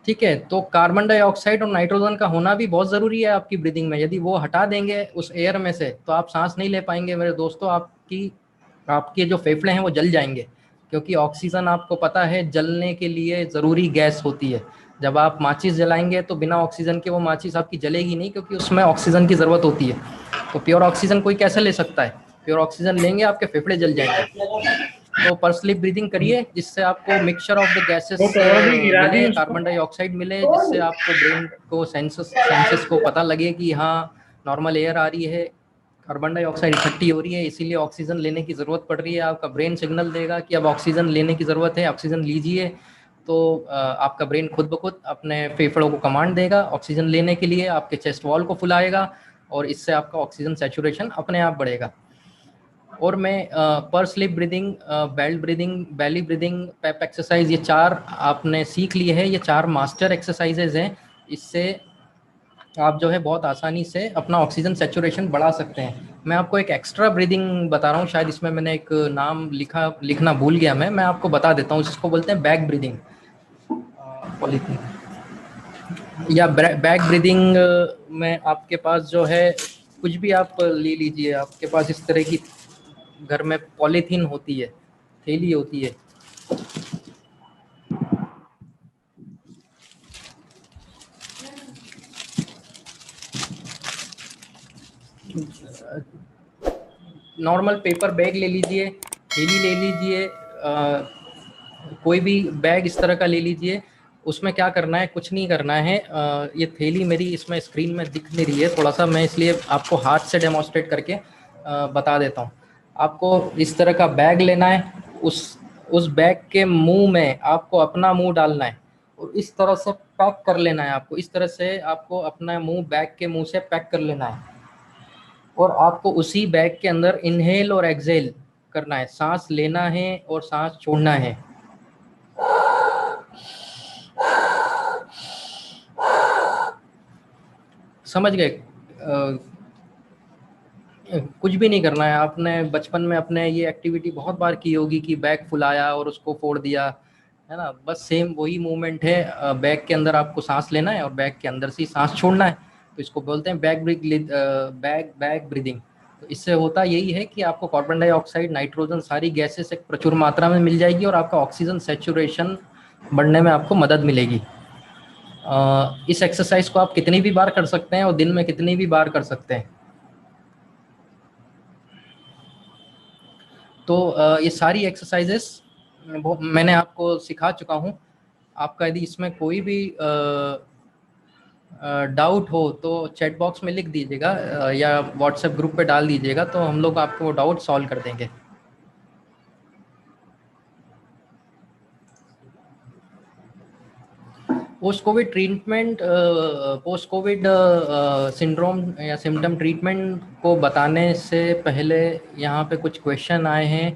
ठीक है? तो कार्बन डाइऑक्साइड और नाइट्रोजन का होना भी बहुत ज़रूरी है आपकी ब्रीदिंग में। यदि वो हटा देंगे उस एयर में से तो आप सांस नहीं ले पाएंगे मेरे दोस्तों। आपकी आपके जो फेफड़े हैं वो जल जाएंगे, क्योंकि ऑक्सीजन आपको पता है जलने के लिए ज़रूरी गैस होती है। जब आप माचिस जलाएंगे तो बिना ऑक्सीजन के वो माचिस आपकी जलेगी नहीं, क्योंकि उसमें ऑक्सीजन की ज़रूरत होती है। तो प्योर ऑक्सीजन कोई कैसे ले सकता है? प्योर ऑक्सीजन लेंगे आपके फेफड़े जल जाएंगे। तो पर स्लिप ब्रीदिंग करिए, जिससे आपको मिक्सचर ऑफ द गैसेस वो तो और भी गिरा दी मिले, उसको। कार्बन डाइऑक्साइड मिले, जिससे आपको ब्रेन को सेंसेस को पता लगे कि हाँ, नॉर्मल एयर आ रही है, कार्बन डाइऑक्साइड इकट्ठी हो रही है, इसीलिए ऑक्सीजन लेने की ज़रूरत पड़ रही है। आपका ब्रेन सिग्नल देगा कि अब ऑक्सीजन लेने की ज़रूरत है, ऑक्सीजन लीजिए। तो आपका ब्रेन खुद ब खुद अपने फेफड़ों को कमांड देगा ऑक्सीजन लेने के लिए, आपके चेस्ट वॉल को फुलाएगा, और इससे आपका ऑक्सीजन सेचुरेशन अपने आप बढ़ेगा। और मैं पर स्लिप ब्रीदिंग, बेल्ट ब्रीदिंग, बैली ब्रीदिंग, पेप एक्सरसाइज, ये 4 आपने सीख लिए हैं। ये 4 मास्टर एक्सरसाइजेज हैं। इससे आप जो है बहुत आसानी से अपना ऑक्सीजन सेचुरेशन बढ़ा सकते हैं। मैं आपको एक एक्स्ट्रा ब्रीदिंग बता रहा हूँ, शायद इसमें मैंने एक नाम लिखना भूल गया। मैं आपको बता देता हूँ, जिसको बोलते हैं बैक ब्रीदिंग। पॉलीथीन या बैक ब्रीदिंग में आपके पास जो है कुछ भी आप ले लीजिए, आपके पास इस तरह की घर में पॉलीथीन होती है, थैली होती है। नॉर्मल पेपर बैग ले लीजिए, थैली ले लीजिए, कोई भी बैग इस तरह का ले लीजिए। उसमें क्या करना है, कुछ नहीं करना है। ये थैली मेरी इसमें स्क्रीन में दिख नहीं रही है थोड़ा सा, मैं इसलिए आपको हाथ से डेमोस्ट्रेट करके बता देता हूँ। आपको इस तरह का बैग लेना है, उस बैग के मुंह में आपको अपना मुंह डालना है और इस तरह से पैक कर लेना है। आपको इस तरह से आपको अपना मुंह बैग के मुंह से पैक कर लेना है और आपको उसी बैग के अंदर इनहेल और एक्सहेल करना है, सांस लेना है और सांस छोड़ना है। समझ गए? कुछ भी नहीं करना है। आपने बचपन में अपने ये एक्टिविटी बहुत बार की होगी कि बैग फुलाया और उसको फोड़ दिया, है ना? बस सेम वही मूवमेंट है। बैग के अंदर आपको सांस लेना है और बैग के अंदर से सांस छोड़ना है। तो इसको बोलते हैं बैग ब्रीदिंग। तो इससे होता यही है कि आपको कार्बन डाइऑक्साइड, नाइट्रोजन, सारी गैसेस एक प्रचुर मात्रा में मिल जाएगी और आपका ऑक्सीजन सेचुरेशन बढ़ने में आपको मदद मिलेगी। इस एक्सरसाइज को आप कितनी भी बार कर सकते हैं और दिन में कितनी भी बार कर सकते हैं। तो ये सारी एक्सरसाइजेस मैंने आपको सिखा चुका हूँ। आपका यदि इसमें कोई भी डाउट हो तो चैट बॉक्स में लिख दीजिएगा या व्हाट्सएप ग्रुप पे डाल दीजिएगा, तो हम लोग आपको वो डाउट सॉल्व कर देंगे। पोस्ट कोविड सिंड्रोम या सिम्टम ट्रीटमेंट को बताने से पहले यहाँ पे कुछ क्वेश्चन आए हैं,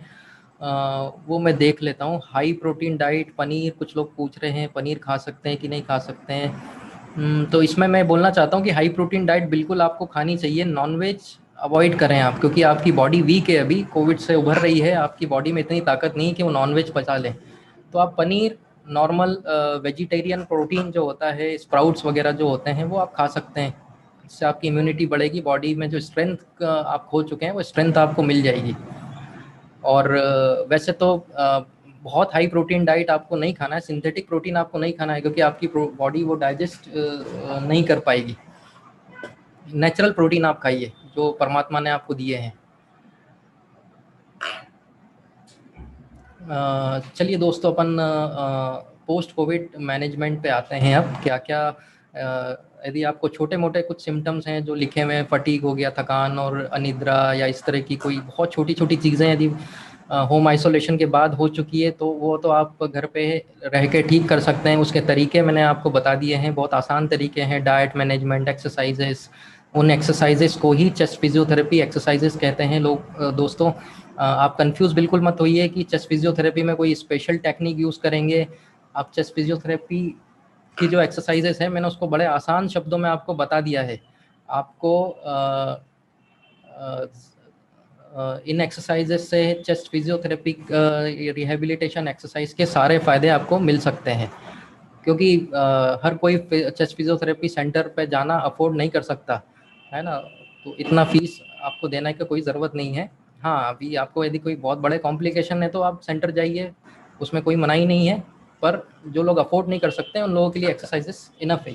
वो मैं देख लेता हूँ। हाई प्रोटीन डाइट, पनीर, कुछ लोग पूछ रहे हैं पनीर खा सकते हैं कि नहीं खा सकते हैं। तो इसमें मैं बोलना चाहता हूँ कि हाई प्रोटीन डाइट बिल्कुल आपको खानी चाहिए। नॉनवेज अवॉइड करें आप, क्योंकि आपकी बॉडी वीक है, अभी कोविड से उभर रही है, आपकी बॉडी में इतनी ताकत नहीं है कि वो नॉनवेज पचा लें। तो आप पनीर, नॉर्मल वेजिटेरियन प्रोटीन जो होता है, स्प्राउट्स वगैरह जो होते हैं, वो आप खा सकते हैं। इससे आपकी इम्यूनिटी बढ़ेगी, बॉडी में जो स्ट्रेंथ आप खो चुके हैं वो स्ट्रेंथ आपको मिल जाएगी। और वैसे तो बहुत हाई प्रोटीन डाइट आपको नहीं खाना है, सिंथेटिक प्रोटीन आपको नहीं खाना है, क्योंकि आपकी बॉडी वो डाइजेस्ट नहीं कर पाएगी। नेचुरल प्रोटीन आप खाइए जो परमात्मा ने आपको दिए हैं। चलिए दोस्तों, अपन पोस्ट कोविड मैनेजमेंट पे आते हैं। अब क्या क्या यदि आपको छोटे मोटे कुछ सिम्टम्स हैं जो लिखे हुए हैं, फटीग हो गया, थकान और अनिद्रा, या इस तरह की कोई बहुत छोटी छोटी चीज़ें यदि होम आइसोलेशन के बाद हो चुकी है, तो वो तो आप घर पे रह के ठीक कर सकते हैं। उसके तरीके मैंने आपको बता दिए हैं, बहुत आसान तरीके हैं। डाइट मैनेजमेंट, एक्सरसाइजेस, उन एक्सरसाइजेस को ही चेस्ट फिजियोथेरेपी एक्सरसाइजेस कहते हैं लोग। दोस्तों, आप कंफ्यूज बिल्कुल मत होइए कि चेस्ट फिजियोथेरेपी में कोई स्पेशल टेक्निक यूज़ करेंगे। आप चेस्ट फिजियोथेरेपी की जो एक्सरसाइजेस है, मैंने उसको बड़े आसान शब्दों में आपको बता दिया है। आपको इन एक्सरसाइजेस से, चेस्ट फिजियोथेरेपी रिहेबिलिटेशन एक्सरसाइज के सारे फ़ायदे आपको मिल सकते हैं। क्योंकि हर कोई चेस्ट फिजियोथेरेपी सेंटर पे जाना अफोर्ड नहीं कर सकता, है ना? तो इतना फीस आपको देने की कोई ज़रूरत नहीं है। हाँ, अभी आपको यदि कोई बहुत बड़े कॉम्प्लिकेशन है तो आप सेंटर जाइए, उसमें कोई मनाही नहीं है। पर जो लोग अफोर्ड नहीं कर सकते उन लोगों के लिए एक्सरसाइजेस इनफ है।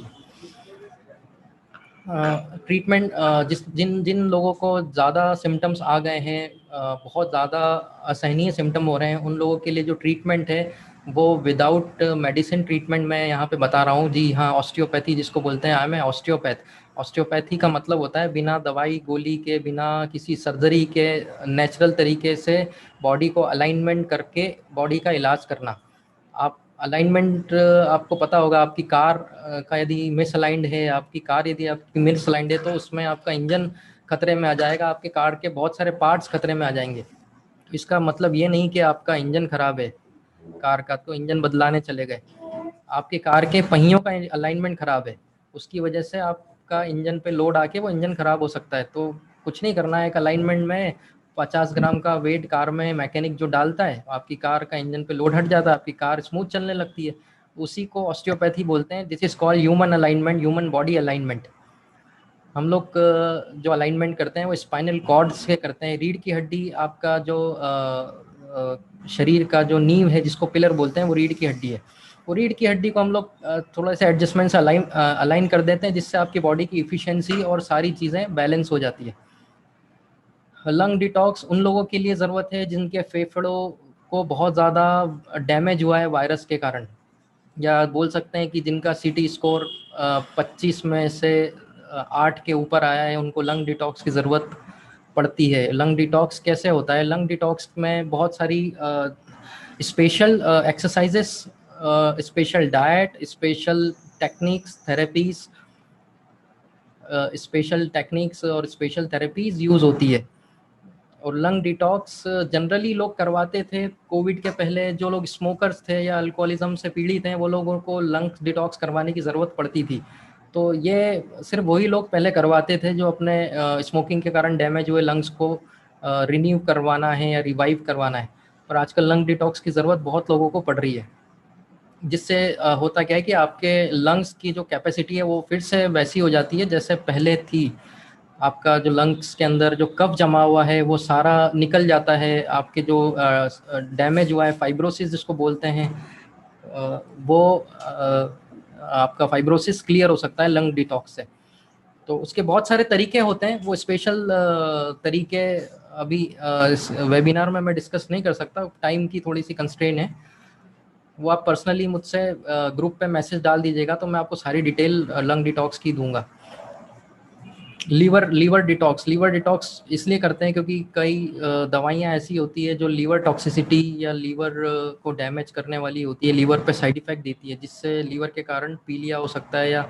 ट्रीटमेंट, जिस जिन जिन लोगों को ज़्यादा सिम्टम्स आ गए हैं, बहुत ज़्यादा असहनीय सिम्टम हो रहे हैं, उन लोगों के लिए जो ट्रीटमेंट है वो विदाउट मेडिसिन ट्रीटमेंट मैं यहाँ पे बता रहा हूँ। जी हाँ, ऑस्टियोपैथी जिसको बोलते हैं। I am a osteopath. Osteopathy का मतलब होता है बिना दवाई गोली के, बिना किसी सर्जरी के, नेचुरल तरीके से बॉडी को अलाइनमेंट करके बॉडी का इलाज करना। आप अलाइनमेंट, आपको पता होगा, आपकी कार का यदि मिस अलाइंड है, आपकी कार यदि आपकी मिस अलाइंड है, तो उसमें आपका इंजन खतरे में आ जाएगा, आपके कार के बहुत सारे पार्ट्स खतरे में आ जाएंगे। इसका मतलब ये नहीं कि आपका इंजन खराब है कार का तो इंजन बदलाने चले गए। आपके कार के पहियों का अलाइनमेंट खराब है, उसकी वजह से आपका इंजन पे लोड आके वो इंजन खराब हो सकता है। तो कुछ नहीं करना है, एक अलाइनमेंट में 50 ग्राम का वेट कार में मैकेनिक जो डालता है, आपकी कार का इंजन पे लोड हट जाता है, आपकी कार स्मूथ चलने लगती है। उसी को ऑस्टियोपैथी बोलते हैं। This is called human alignment, human body alignment. हम लोग जो अलाइनमेंट करते हैं वो स्पाइनल कॉर्ड से करते हैं। रीढ़ की हड्डी आपका जो शरीर का जो नींव है, जिसको पिलर बोलते हैं, वो रीढ़ की हड्डी है। वो रीढ़ की हड्डी को हम लोग थोड़ा सा एडजस्टमेंट से अलाइन कर देते हैं, जिससे आपकी बॉडी की इफ़िशियंसी और सारी चीज़ें बैलेंस हो जाती है। लंग डिटॉक्स उन लोगों के लिए ज़रूरत है जिनके फेफड़ों को बहुत ज़्यादा डैमेज हुआ है वायरस के कारण, या बोल सकते हैं कि जिनका सीटी स्कोर 25 में से 8 के ऊपर आया है, उनको लंग डिटॉक्स की ज़रूरत पड़ती है। लंग डिटॉक्स कैसे होता है? लंग डिटॉक्स में बहुत सारी special exercises, special diet, special techniques, therapies, special techniques और स्पेशल थेरेपीज यूज़ होती है। और लंग डिटॉक्स जनरली लोग करवाते थे कोविड के पहले। जो लोग स्मोकर्स थे या अल्कोहलिज्म से पीड़ित हैं, वो लोगों को लंग डिटॉक्स करवाने की ज़रूरत पड़ती थी। तो ये सिर्फ वही लोग पहले करवाते थे जो अपने स्मोकिंग के कारण डैमेज हुए लंग्स को रिन्यू करवाना है या रिवाइव करवाना है। और आजकल लंग डिटॉक्स की ज़रूरत बहुत लोगों को पड़ रही है, जिससे होता क्या है कि आपके लंग्स की जो कैपेसिटी है वो फिर से वैसी हो जाती है जैसे पहले थी। आपका जो लंग्स के अंदर जो कफ जमा हुआ है वो सारा निकल जाता है। आपके जो डैमेज हुआ है, फाइब्रोसिस जिसको बोलते हैं, वो आपका फाइब्रोसिस क्लियर हो सकता है लंग डिटॉक्स से। तो उसके बहुत सारे तरीके होते हैं, वो स्पेशल तरीके अभी इस वेबिनार में मैं डिस्कस नहीं कर सकता, टाइम की थोड़ी सी कंस्ट्रेन है। वो आप पर्सनली मुझसे ग्रुप पे मैसेज डाल दीजिएगा तो मैं आपको सारी डिटेल लंग डिटॉक्स की दूंगा। लीवर डिटॉक्स इसलिए करते हैं क्योंकि कई दवाइयाँ ऐसी होती है जो लीवर टॉक्सिसिटी या लीवर को डैमेज करने वाली होती है, लीवर पे साइड इफेक्ट देती है, जिससे लीवर के कारण पीलिया हो सकता है या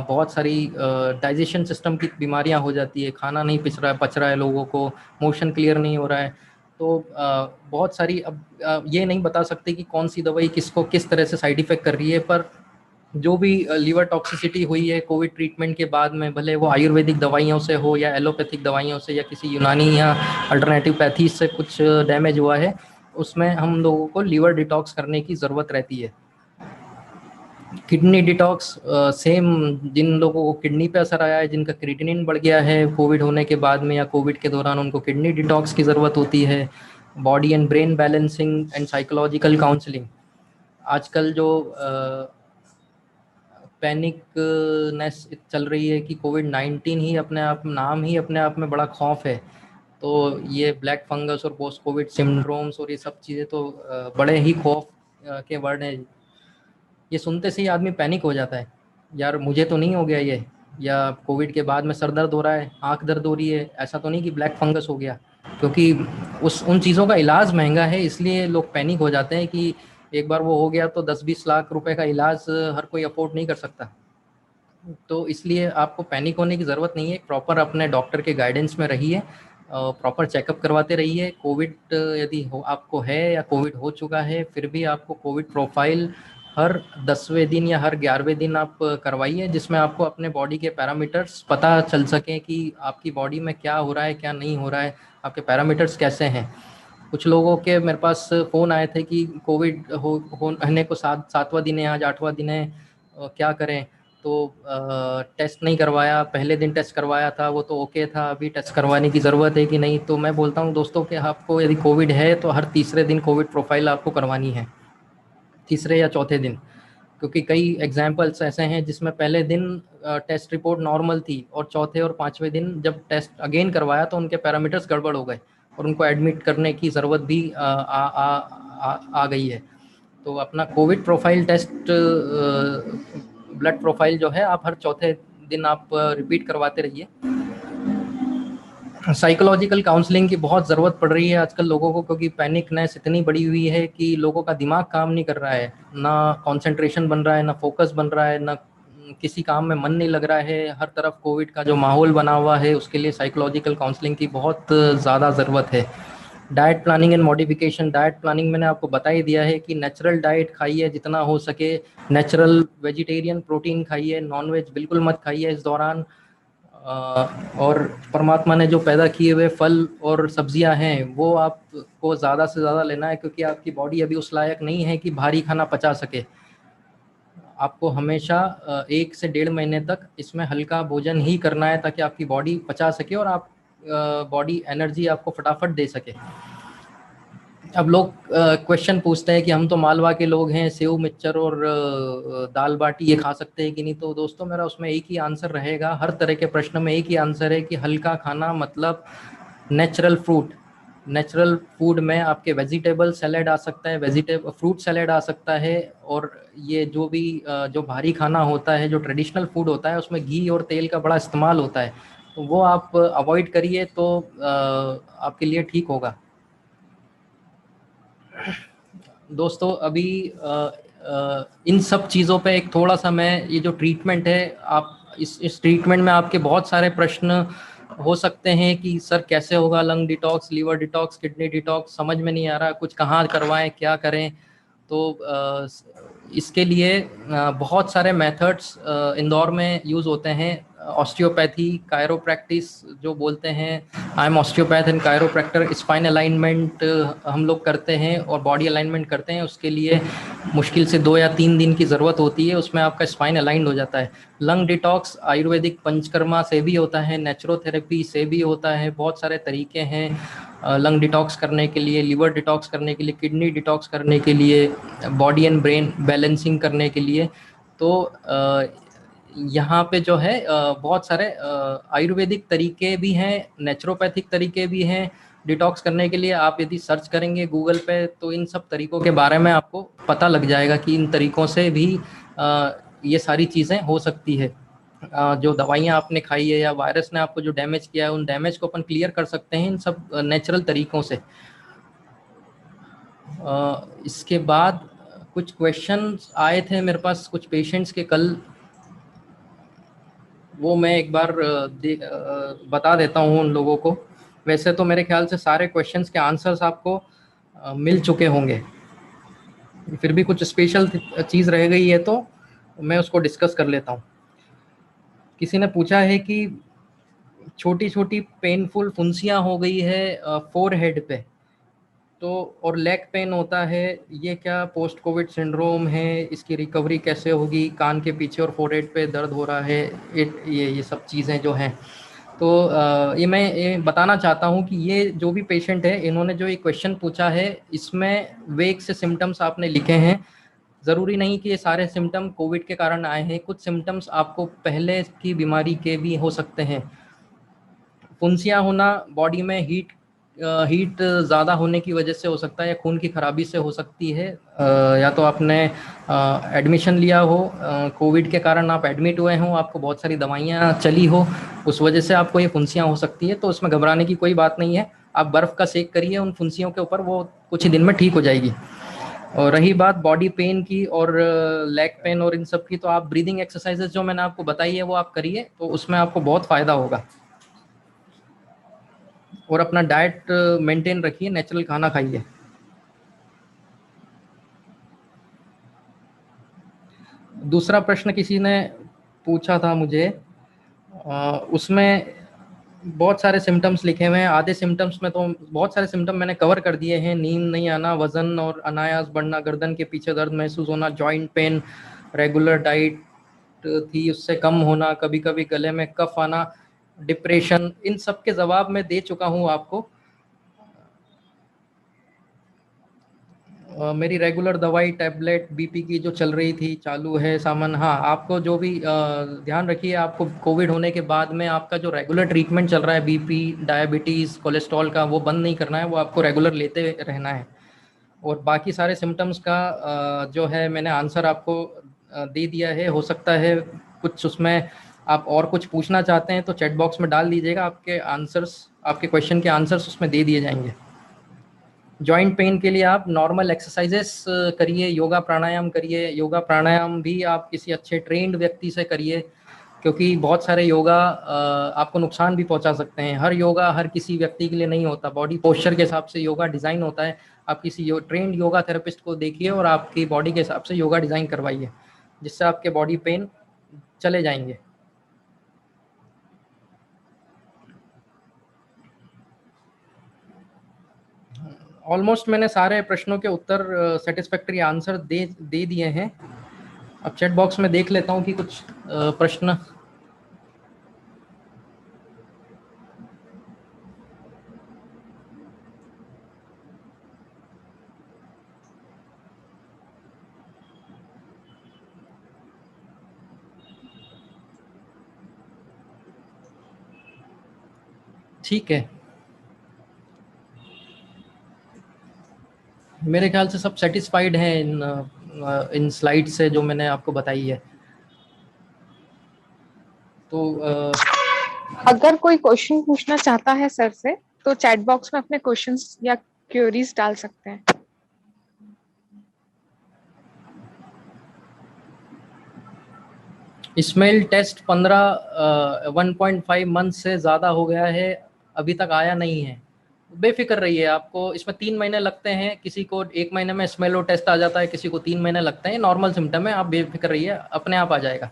बहुत सारी डाइजेशन सिस्टम की बीमारियां हो जाती है। खाना नहीं पच रहा है लोगों को, मोशन क्लियर नहीं हो रहा है। तो बहुत सारी, अब ये नहीं बता सकते कि कौन सी दवाई किसको किस तरह से साइड इफेक्ट कर रही है, पर जो भी लीवर टॉक्सिसिटी हुई है कोविड ट्रीटमेंट के बाद में, भले वो आयुर्वेदिक दवाइयों से हो या एलोपैथिक दवाइयों से या किसी यूनानी या अल्टरनेटिव पैथी से कुछ डैमेज हुआ है, उसमें हम लोगों को लीवर डिटॉक्स करने की ज़रूरत रहती है। किडनी डिटॉक्स सेम, जिन लोगों को किडनी पे असर आया है, जिनका क्रिएटिनिन बढ़ गया है कोविड होने के बाद में या कोविड के दौरान, उनको किडनी डिटॉक्स की ज़रूरत होती है। Body and brain balancing and psychological counselling. आजकल जो पैनिकनेस चल रही है कि कोविड-19 ही अपने आप, नाम ही अपने आप में बड़ा खौफ है। तो ये ब्लैक फंगस और पोस्ट कोविड सिंड्रोम्स और ये सब चीज़ें तो बड़े ही खौफ के वर्ड हैं। ये सुनते से ही आदमी पैनिक हो जाता है, यार मुझे तो नहीं हो गया ये, या कोविड के बाद में सर दर्द हो रहा है, आँख दर्द हो रही है, ऐसा तो नहीं कि ब्लैक फंगस हो गया। क्योंकि उस उन चीज़ों का इलाज महंगा है, इसलिए लोग पैनिक हो जाते हैं कि एक बार वो हो गया तो 10-20 लाख रुपए का इलाज हर कोई अफोर्ड नहीं कर सकता। तो इसलिए आपको पैनिक होने की ज़रूरत नहीं है। प्रॉपर अपने डॉक्टर के गाइडेंस में रहिए, प्रॉपर चेकअप करवाते रहिए। कोविड यदि हो आपको है या कोविड हो चुका है, फिर भी आपको कोविड प्रोफाइल हर 10वें दिन या हर 11वें दिन आप करवाइए, जिसमें आपको अपने बॉडी के पैरामीटर्स पता चल सकें कि आपकी बॉडी में क्या हो रहा है, क्या नहीं हो रहा है, आपके पैरामीटर्स कैसे हैं। कुछ लोगों के मेरे पास फ़ोन आए थे कि कोविड होने को 7वां दिन है, आज 8वां दिन है, क्या करें? तो टेस्ट नहीं करवाया, पहले दिन टेस्ट करवाया था वो तो ओके था, अभी टेस्ट करवाने की ज़रूरत है कि नहीं? तो मैं बोलता हूँ दोस्तों कि आपको यदि कोविड है तो हर तीसरे दिन कोविड प्रोफाइल आपको करवानी है, तीसरे या चौथे दिन। क्योंकि कई एग्जाम्पल्स ऐसे हैं जिसमें पहले दिन टेस्ट रिपोर्ट नॉर्मल थी और चौथे और पाँचवें दिन जब टेस्ट अगेन करवाया तो उनके पैरामीटर्स गड़बड़ हो गए और उनको एडमिट करने की ज़रूरत भी आ गई है। तो अपना COVID profile test, blood profile जो है, आप हर चौथे दिन आप रिपीट करवाते रहिए। साइकोलॉजिकल काउंसलिंग की बहुत ज़रूरत पड़ रही है आजकल लोगों को, क्योंकि पैनिकनेस इतनी बड़ी हुई है कि लोगों का दिमाग काम नहीं कर रहा है, ना कंसंट्रेशन बन रहा है, ना फोकस बन रहा है, ना किसी काम में मन नहीं लग रहा है। हर तरफ कोविड का जो माहौल बना हुआ है, उसके लिए साइकोलॉजिकल काउंसलिंग की बहुत ज़्यादा ज़रूरत है। Diet planning and modification. Diet planning मैंने आपको बता ही दिया है कि नेचुरल डाइट खाइए जितना हो सके, नेचुरल वेजिटेरियन प्रोटीन खाइए, नॉनवेज बिल्कुल मत खाइए इस दौरान। और परमात्मा ने जो पैदा किए हुए फल और सब्जियां हैं वो आपको ज़्यादा से ज़्यादा लेना है, क्योंकि आपकी बॉडी अभी उस लायक नहीं है कि भारी खाना पचा सके। आपको हमेशा 1 से 1.5 महीने तक इसमें हल्का भोजन ही करना है ताकि आपकी बॉडी पचा सके और आप बॉडी एनर्जी आपको फटाफट दे सके। अब लोग क्वेश्चन पूछते हैं कि हम तो मालवा के लोग हैं, सेव मिक्सचर और दाल बाटी ये खा सकते हैं कि नहीं? तो दोस्तों मेरा उसमें एक ही आंसर रहेगा, हर तरह के प्रश्न में एक ही आंसर है कि हल्का खाना मतलब नेचुरल फ्रूट, नेचुरल फूड में आपके वेजिटेबल सैलेड आ सकता है, वेजिटेबल फ्रूट सैलेड आ सकता है। और ये जो भी जो भारी खाना होता है, जो ट्रेडिशनल फूड होता है, उसमें घी और तेल का बड़ा इस्तेमाल होता है, तो वो आप अवॉइड करिए, तो आपके लिए ठीक होगा। दोस्तों अभी इन सब चीज़ों पे एक थोड़ा सा मैं, ये जो ट्रीटमेंट है, आप इस ट्रीटमेंट में आपके बहुत सारे प्रश्न हो सकते हैं कि सर कैसे होगा lung detox, liver detox, kidney detox, समझ में नहीं आ रहा, कुछ कहाँ करवाएं, क्या करें। तो इसके लिए बहुत सारे मेथड्स इंदौर में यूज़ होते हैं। ऑस्टियोपैथी, कायरोप्रैक्टिस जो बोलते हैं, I M osteopath and chiropractor. Spine alignment हम लोग करते हैं और बॉडी अलाइनमेंट करते हैं। उसके लिए मुश्किल से 2 या 3 दिन की ज़रूरत होती है, उसमें आपका स्पाइन अलाइंड हो जाता है। लंग डिटॉक्स आयुर्वेदिक पंचकर्मा से भी होता है, नेचुरोथेरेपी से भी होता है, बहुत सारे तरीके हैं लंग डिटॉक्स करने के लिए, लिवर डिटॉक्स करने के लिए, किडनी डिटॉक्स करने के लिए, बॉडी एंड ब्रेन बैलेंसिंग करने के लिए। तो यहाँ पे जो है बहुत सारे आयुर्वेदिक तरीके भी हैं, नेचुरोपैथिक तरीके भी हैं डिटॉक्स करने के लिए। आप यदि सर्च करेंगे गूगल पे तो इन सब तरीकों के बारे में आपको पता लग जाएगा कि इन तरीकों से भी ये सारी चीज़ें हो सकती है। जो दवाइयाँ आपने खाई है या वायरस ने आपको जो डैमेज किया है, उन डैमेज को अपन क्लियर कर सकते हैं इन सब नेचुरल तरीकों से। इसके बाद कुछ क्वेश्चंस आए थे मेरे पास कुछ पेशेंट्स के कल, वो मैं एक बार बता देता हूँ उन लोगों को। वैसे तो मेरे ख्याल से सारे क्वेश्चंस के आंसर्स आपको मिल चुके होंगे, फिर भी कुछ स्पेशल चीज़ रह गई है तो मैं उसको डिस्कस कर लेता हूँ। किसी ने पूछा है कि छोटी छोटी पेनफुल फुंसियाँ हो गई है फोरहेड पे, तो और लेग पेन होता है, ये क्या पोस्ट कोविड सिंड्रोम है, इसकी रिकवरी कैसे होगी, कान के पीछे और फोरहेड पे दर्द हो रहा है, ये सब चीज़ें जो हैं। तो ये मैं ये बताना चाहता हूँ कि ये जो भी पेशेंट है, इन्होंने जो ये क्वेश्चन पूछा है, इसमें वेग से सिम्टम्स आपने लिखे हैं। ज़रूरी नहीं कि ये सारे सिम्टम कोविड के कारण आए हैं, कुछ सिम्टम्स आपको पहले की बीमारी के भी हो सकते हैं। फुंसियाँ होना बॉडी में हीट ज़्यादा होने की वजह से हो सकता है, या खून की खराबी से हो सकती है, या तो आपने एडमिशन लिया हो, कोविड के कारण आप एडमिट हुए हों, आपको बहुत सारी दवाइयाँ चली हो, उस वजह से आपको ये फुंसियाँ हो सकती है। तो उसमें घबराने की कोई बात नहीं है, आप बर्फ़ का सेक करिए उन फुंसियों के ऊपर, वो कुछ ही दिन में ठीक हो जाएगी। और रही बात बॉडी पेन की और लेग पेन और इन सब की, तो आप ब्रीदिंग एक्सरसाइजेज जो मैंने आपको बताई है वो आप करिए, तो उसमें आपको बहुत फ़ायदा होगा। और अपना डाइट मेंटेन रखिए, नेचुरल खाना खाइए। दूसरा प्रश्न किसी ने पूछा था मुझे, उसमें बहुत सारे सिम्टम्स लिखे हुए हैं। आधे सिम्टम्स में तो बहुत सारे सिम्टम मैंने कवर कर दिए हैं, नींद नहीं आना, वजन और अनायास बढ़ना, गर्दन के पीछे दर्द महसूस होना, जॉइंट पेन, रेगुलर डाइट थी उससे कम होना, कभी कभी गले में कफ आना, डिप्रेशन, इन सब के जवाब मैं दे चुका हूँ आपको। मेरी रेगुलर दवाई टैबलेट बीपी की जो चल रही थी चालू है सामान। हाँ, आपको जो भी ध्यान रखिए, आपको कोविड होने के बाद में आपका जो रेगुलर ट्रीटमेंट चल रहा है बीपी, डायबिटीज़, कोलेस्ट्रॉल का, वो बंद नहीं करना है, वो आपको रेगुलर लेते रहना है। और बाकी सारे सिम्टम्स का जो है मैंने आंसर आपको दे दिया है। हो सकता है कुछ उसमें आप और कुछ पूछना चाहते हैं तो चैट बॉक्स में डाल दीजिएगा, आपके आंसर्स, आपके क्वेश्चन के आंसर्स उसमें दे दिए जाएंगे। जॉइंट पेन के लिए आप नॉर्मल एक्सरसाइजेस करिए, योगा प्राणायाम करिए। योगा प्राणायाम भी आप किसी अच्छे ट्रेंड व्यक्ति से करिए, क्योंकि बहुत सारे योगा आपको नुकसान भी पहुंचा सकते हैं। हर योगा हर किसी व्यक्ति के लिए नहीं होता, बॉडी पोस्चर के हिसाब से योगा डिज़ाइन होता है। आप किसी ट्रेंड योगा थेरेपिस्ट को देखिए और आपकी बॉडी के हिसाब से योगा डिज़ाइन करवाइए, जिससे आपके बॉडी पेन चले जाएंगे। ऑलमोस्ट मैंने सारे प्रश्नों के उत्तर सेटिस्फैक्ट्री आंसर दे दे दिए हैं। अब चैट बॉक्स में देख लेता हूँ कि कुछ प्रश्न। ठीक है, मेरे ख्याल से सब सेटिस्फाइड हैं इन स्लाइड से जो मैंने आपको बताई है। तो अगर कोई क्वेश्चन पूछना चाहता है सर से तो चैट बॉक्स में अपने क्वेश्चंस या क्वेरीज डाल सकते हैं। इस्माइल टेस्ट 1.5 मंथ से ज़्यादा हो गया है, अभी तक आया नहीं है। बेफिक्र रहिए, आपको इसमें 3 महीने लगते हैं, किसी को 1 महीने में स्मेलो टेस्ट आ जाता है, किसी को 3 महीने लगते हैं। नॉर्मल सिम्टम है, आप बेफिक्र रहिए, अपने आप आ जाएगा।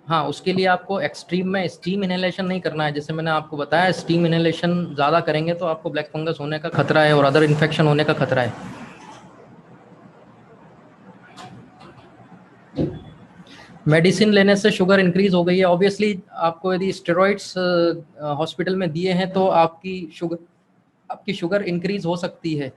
हाँ, उसके लिए आपको एक्सट्रीम में स्टीम इनहेलेशन नहीं करना है। जैसे मैंने आपको बताया, स्टीम इनहेलेशन ज़्यादा करेंगे तो आपको ब्लैक फंगस होने का खतरा है और अदर इन्फेक्शन होने का खतरा है। मेडिसिन लेने से शुगर इंक्रीज हो गई है, ऑब्वियसली आपको यदि स्टेरॉइड्स हॉस्पिटल में दिए हैं तो आपकी शुगर इंक्रीज हो सकती है।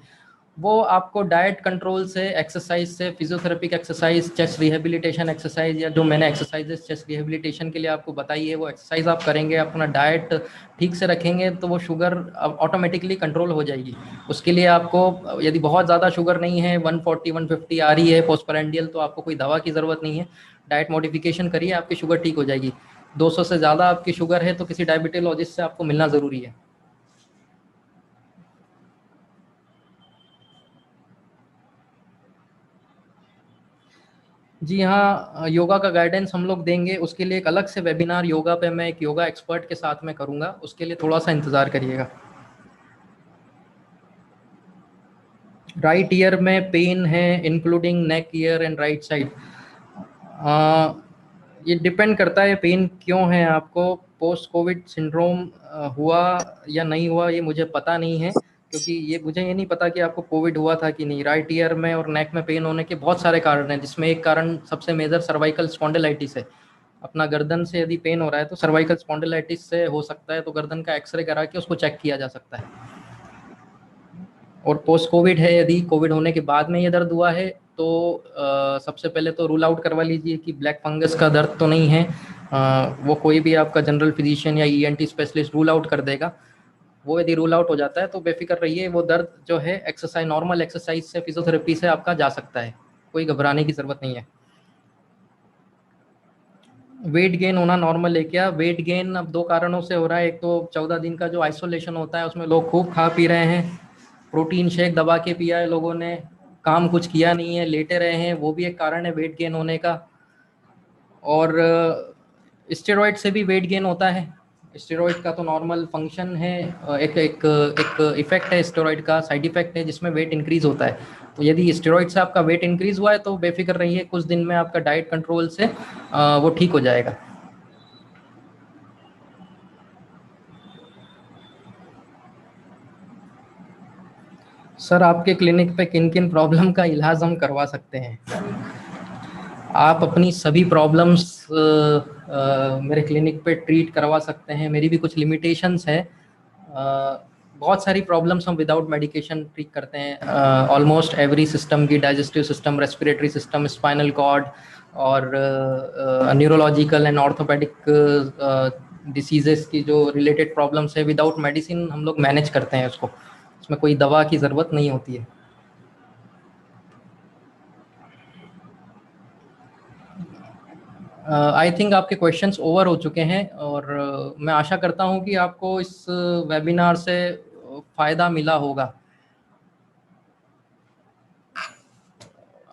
वो आपको डाइट कंट्रोल से, एक्सरसाइज से, फिजियोथेरेपिक एक्सरसाइज, चेस्ट रिहेबिलिटेशन एक्सरसाइज, या जो मैंने एक्सरसाइजेस चेस्ट रिहेबिलिटेशन के लिए आपको बताई है वो एक्सरसाइज आप करेंगे, अपना डाइट ठीक से रखेंगे तो वो शुगर ऑटोमेटिकली कंट्रोल हो जाएगी। उसके लिए आपको यदि बहुत ज़्यादा शुगर नहीं है, 140 150 आ रही है पोस्टपरैंडियल, तो आपको कोई दवा की ज़रूरत नहीं है। डाइट मॉडिफिकेशन करिए, आपकी शुगर ठीक हो जाएगी। 200 से ज़्यादा आपकी शुगर है तो किसी डायबिटोलॉजिस्ट से आपको मिलना ज़रूरी है। जी हाँ, योगा का गाइडेंस हम लोग देंगे। उसके लिए एक अलग से वेबिनार योगा पे मैं एक योगा एक्सपर्ट के साथ में करूँगा, उसके लिए थोड़ा सा इंतज़ार करिएगा। राइट ईयर में पेन है, including neck, year and right side. ये डिपेंड करता है पेन क्यों है आपको। पोस्ट कोविड सिंड्रोम हुआ या नहीं हुआ ये मुझे पता नहीं है, क्योंकि मुझे ये नहीं पता कि आपको कोविड हुआ था कि नहीं। राइट ईयर में और नेक में पेन होने के बहुत सारे कारण हैं, जिसमें एक कारण सबसे मेजर सर्वाइकल स्पॉन्डिलाइटिस है। अपना गर्दन से यदि पेन हो रहा है तो सर्वाइकल स्पॉन्डिलाइटिस से हो सकता है, तो गर्दन का एक्सरे करा के उसको चेक किया जा सकता है। और पोस्ट कोविड है, यदि कोविड होने के बाद में ये दर्द हुआ है तो सबसे पहले तो रूल आउट करवा लीजिए कि ब्लैक फंगस का दर्द तो नहीं है। वो कोई भी आपका जनरल फिजिशियन या ईएनटी स्पेशलिस्ट रूल आउट कर देगा। वो यदि रूल आउट हो जाता है तो बेफिक्र रहिए, वो दर्द जो है एक्सरसाइज, नॉर्मल एक्सरसाइज से, फिजियोथेरेपी से आपका जा सकता है, कोई घबराने की ज़रूरत नहीं है। वेट गेन होना नॉर्मल है क्या? वेट गेन अब 2 कारणों से हो रहा है। एक तो 14 दिन का जो आइसोलेशन होता है उसमें लोग खूब खा पी रहे हैं, प्रोटीन शेक दबा के पिया है लोगों ने, काम कुछ किया नहीं है, लेटे रहे हैं, वो भी एक कारण है वेट गेन होने का। और स्टेरॉइड से भी वेट गेन होता है। स्टेरॉइड का तो नॉर्मल फंक्शन है, एक एक एक इफेक्ट है स्टेरॉइड का, साइड इफेक्ट है जिसमें वेट इंक्रीज होता है। तो यदि स्टेरॉइड से आपका वेट इंक्रीज हुआ है तो बेफिक्र रहिए, कुछ दिन में आपका डाइट कंट्रोल से वो ठीक हो जाएगा। सर, आपके क्लिनिक पे किन किन प्रॉब्लम का इलाज हम करवा सकते हैं? आप अपनी सभी प्रॉब्लम्स मेरे क्लिनिक पे ट्रीट करवा सकते हैं। मेरी भी कुछ लिमिटेशंस है। बहुत सारी प्रॉब्लम्स हम विदाउट मेडिकेशन ट्रीट करते हैं। ऑलमोस्ट एवरी सिस्टम की, digestive system, respiratory system, spinal cord और न्यूरोलॉजिकल एंड ऑर्थोपेडिक डिसीजेस की जो रिलेटेड प्रॉब्लम्स है, विदाउट मेडिसिन हम लोग मैनेज करते हैं उसको। उसमें कोई दवा की ज़रूरत नहीं होती है। आई थिंक आपके क्वेश्चंस ओवर हो चुके हैं, और मैं आशा करता हूं कि आपको इस वेबिनार से फ़ायदा मिला होगा।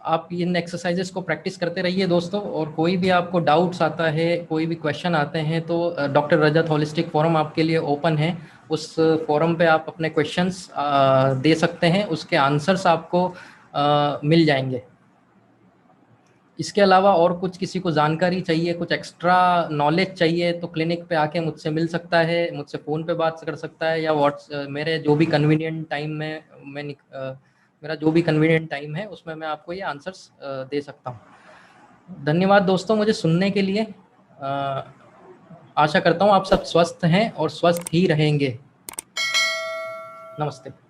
आप इन एक्सरसाइजेस को प्रैक्टिस करते रहिए दोस्तों, और कोई भी आपको डाउट्स आता है, कोई भी क्वेश्चन आते हैं तो डॉक्टर रजत होलिस्टिक फोरम आपके लिए ओपन है। उस फोरम पे आप अपने क्वेश्चंस दे सकते हैं, उसके आंसर्स आपको मिल जाएंगे। इसके अलावा और कुछ किसी को जानकारी चाहिए, कुछ एक्स्ट्रा नॉलेज चाहिए तो क्लिनिक पे आके मुझसे मिल सकता है, मुझसे फ़ोन पे बात कर सकता है, या मेरे जो भी कन्वीनियंट टाइम में मेरा जो भी कन्वीनियंट टाइम है उसमें मैं आपको ये आंसर्स दे सकता हूँ। धन्यवाद दोस्तों मुझे सुनने के लिए। आशा करता हूँ आप सब स्वस्थ हैं और स्वस्थ ही रहेंगे। नमस्ते।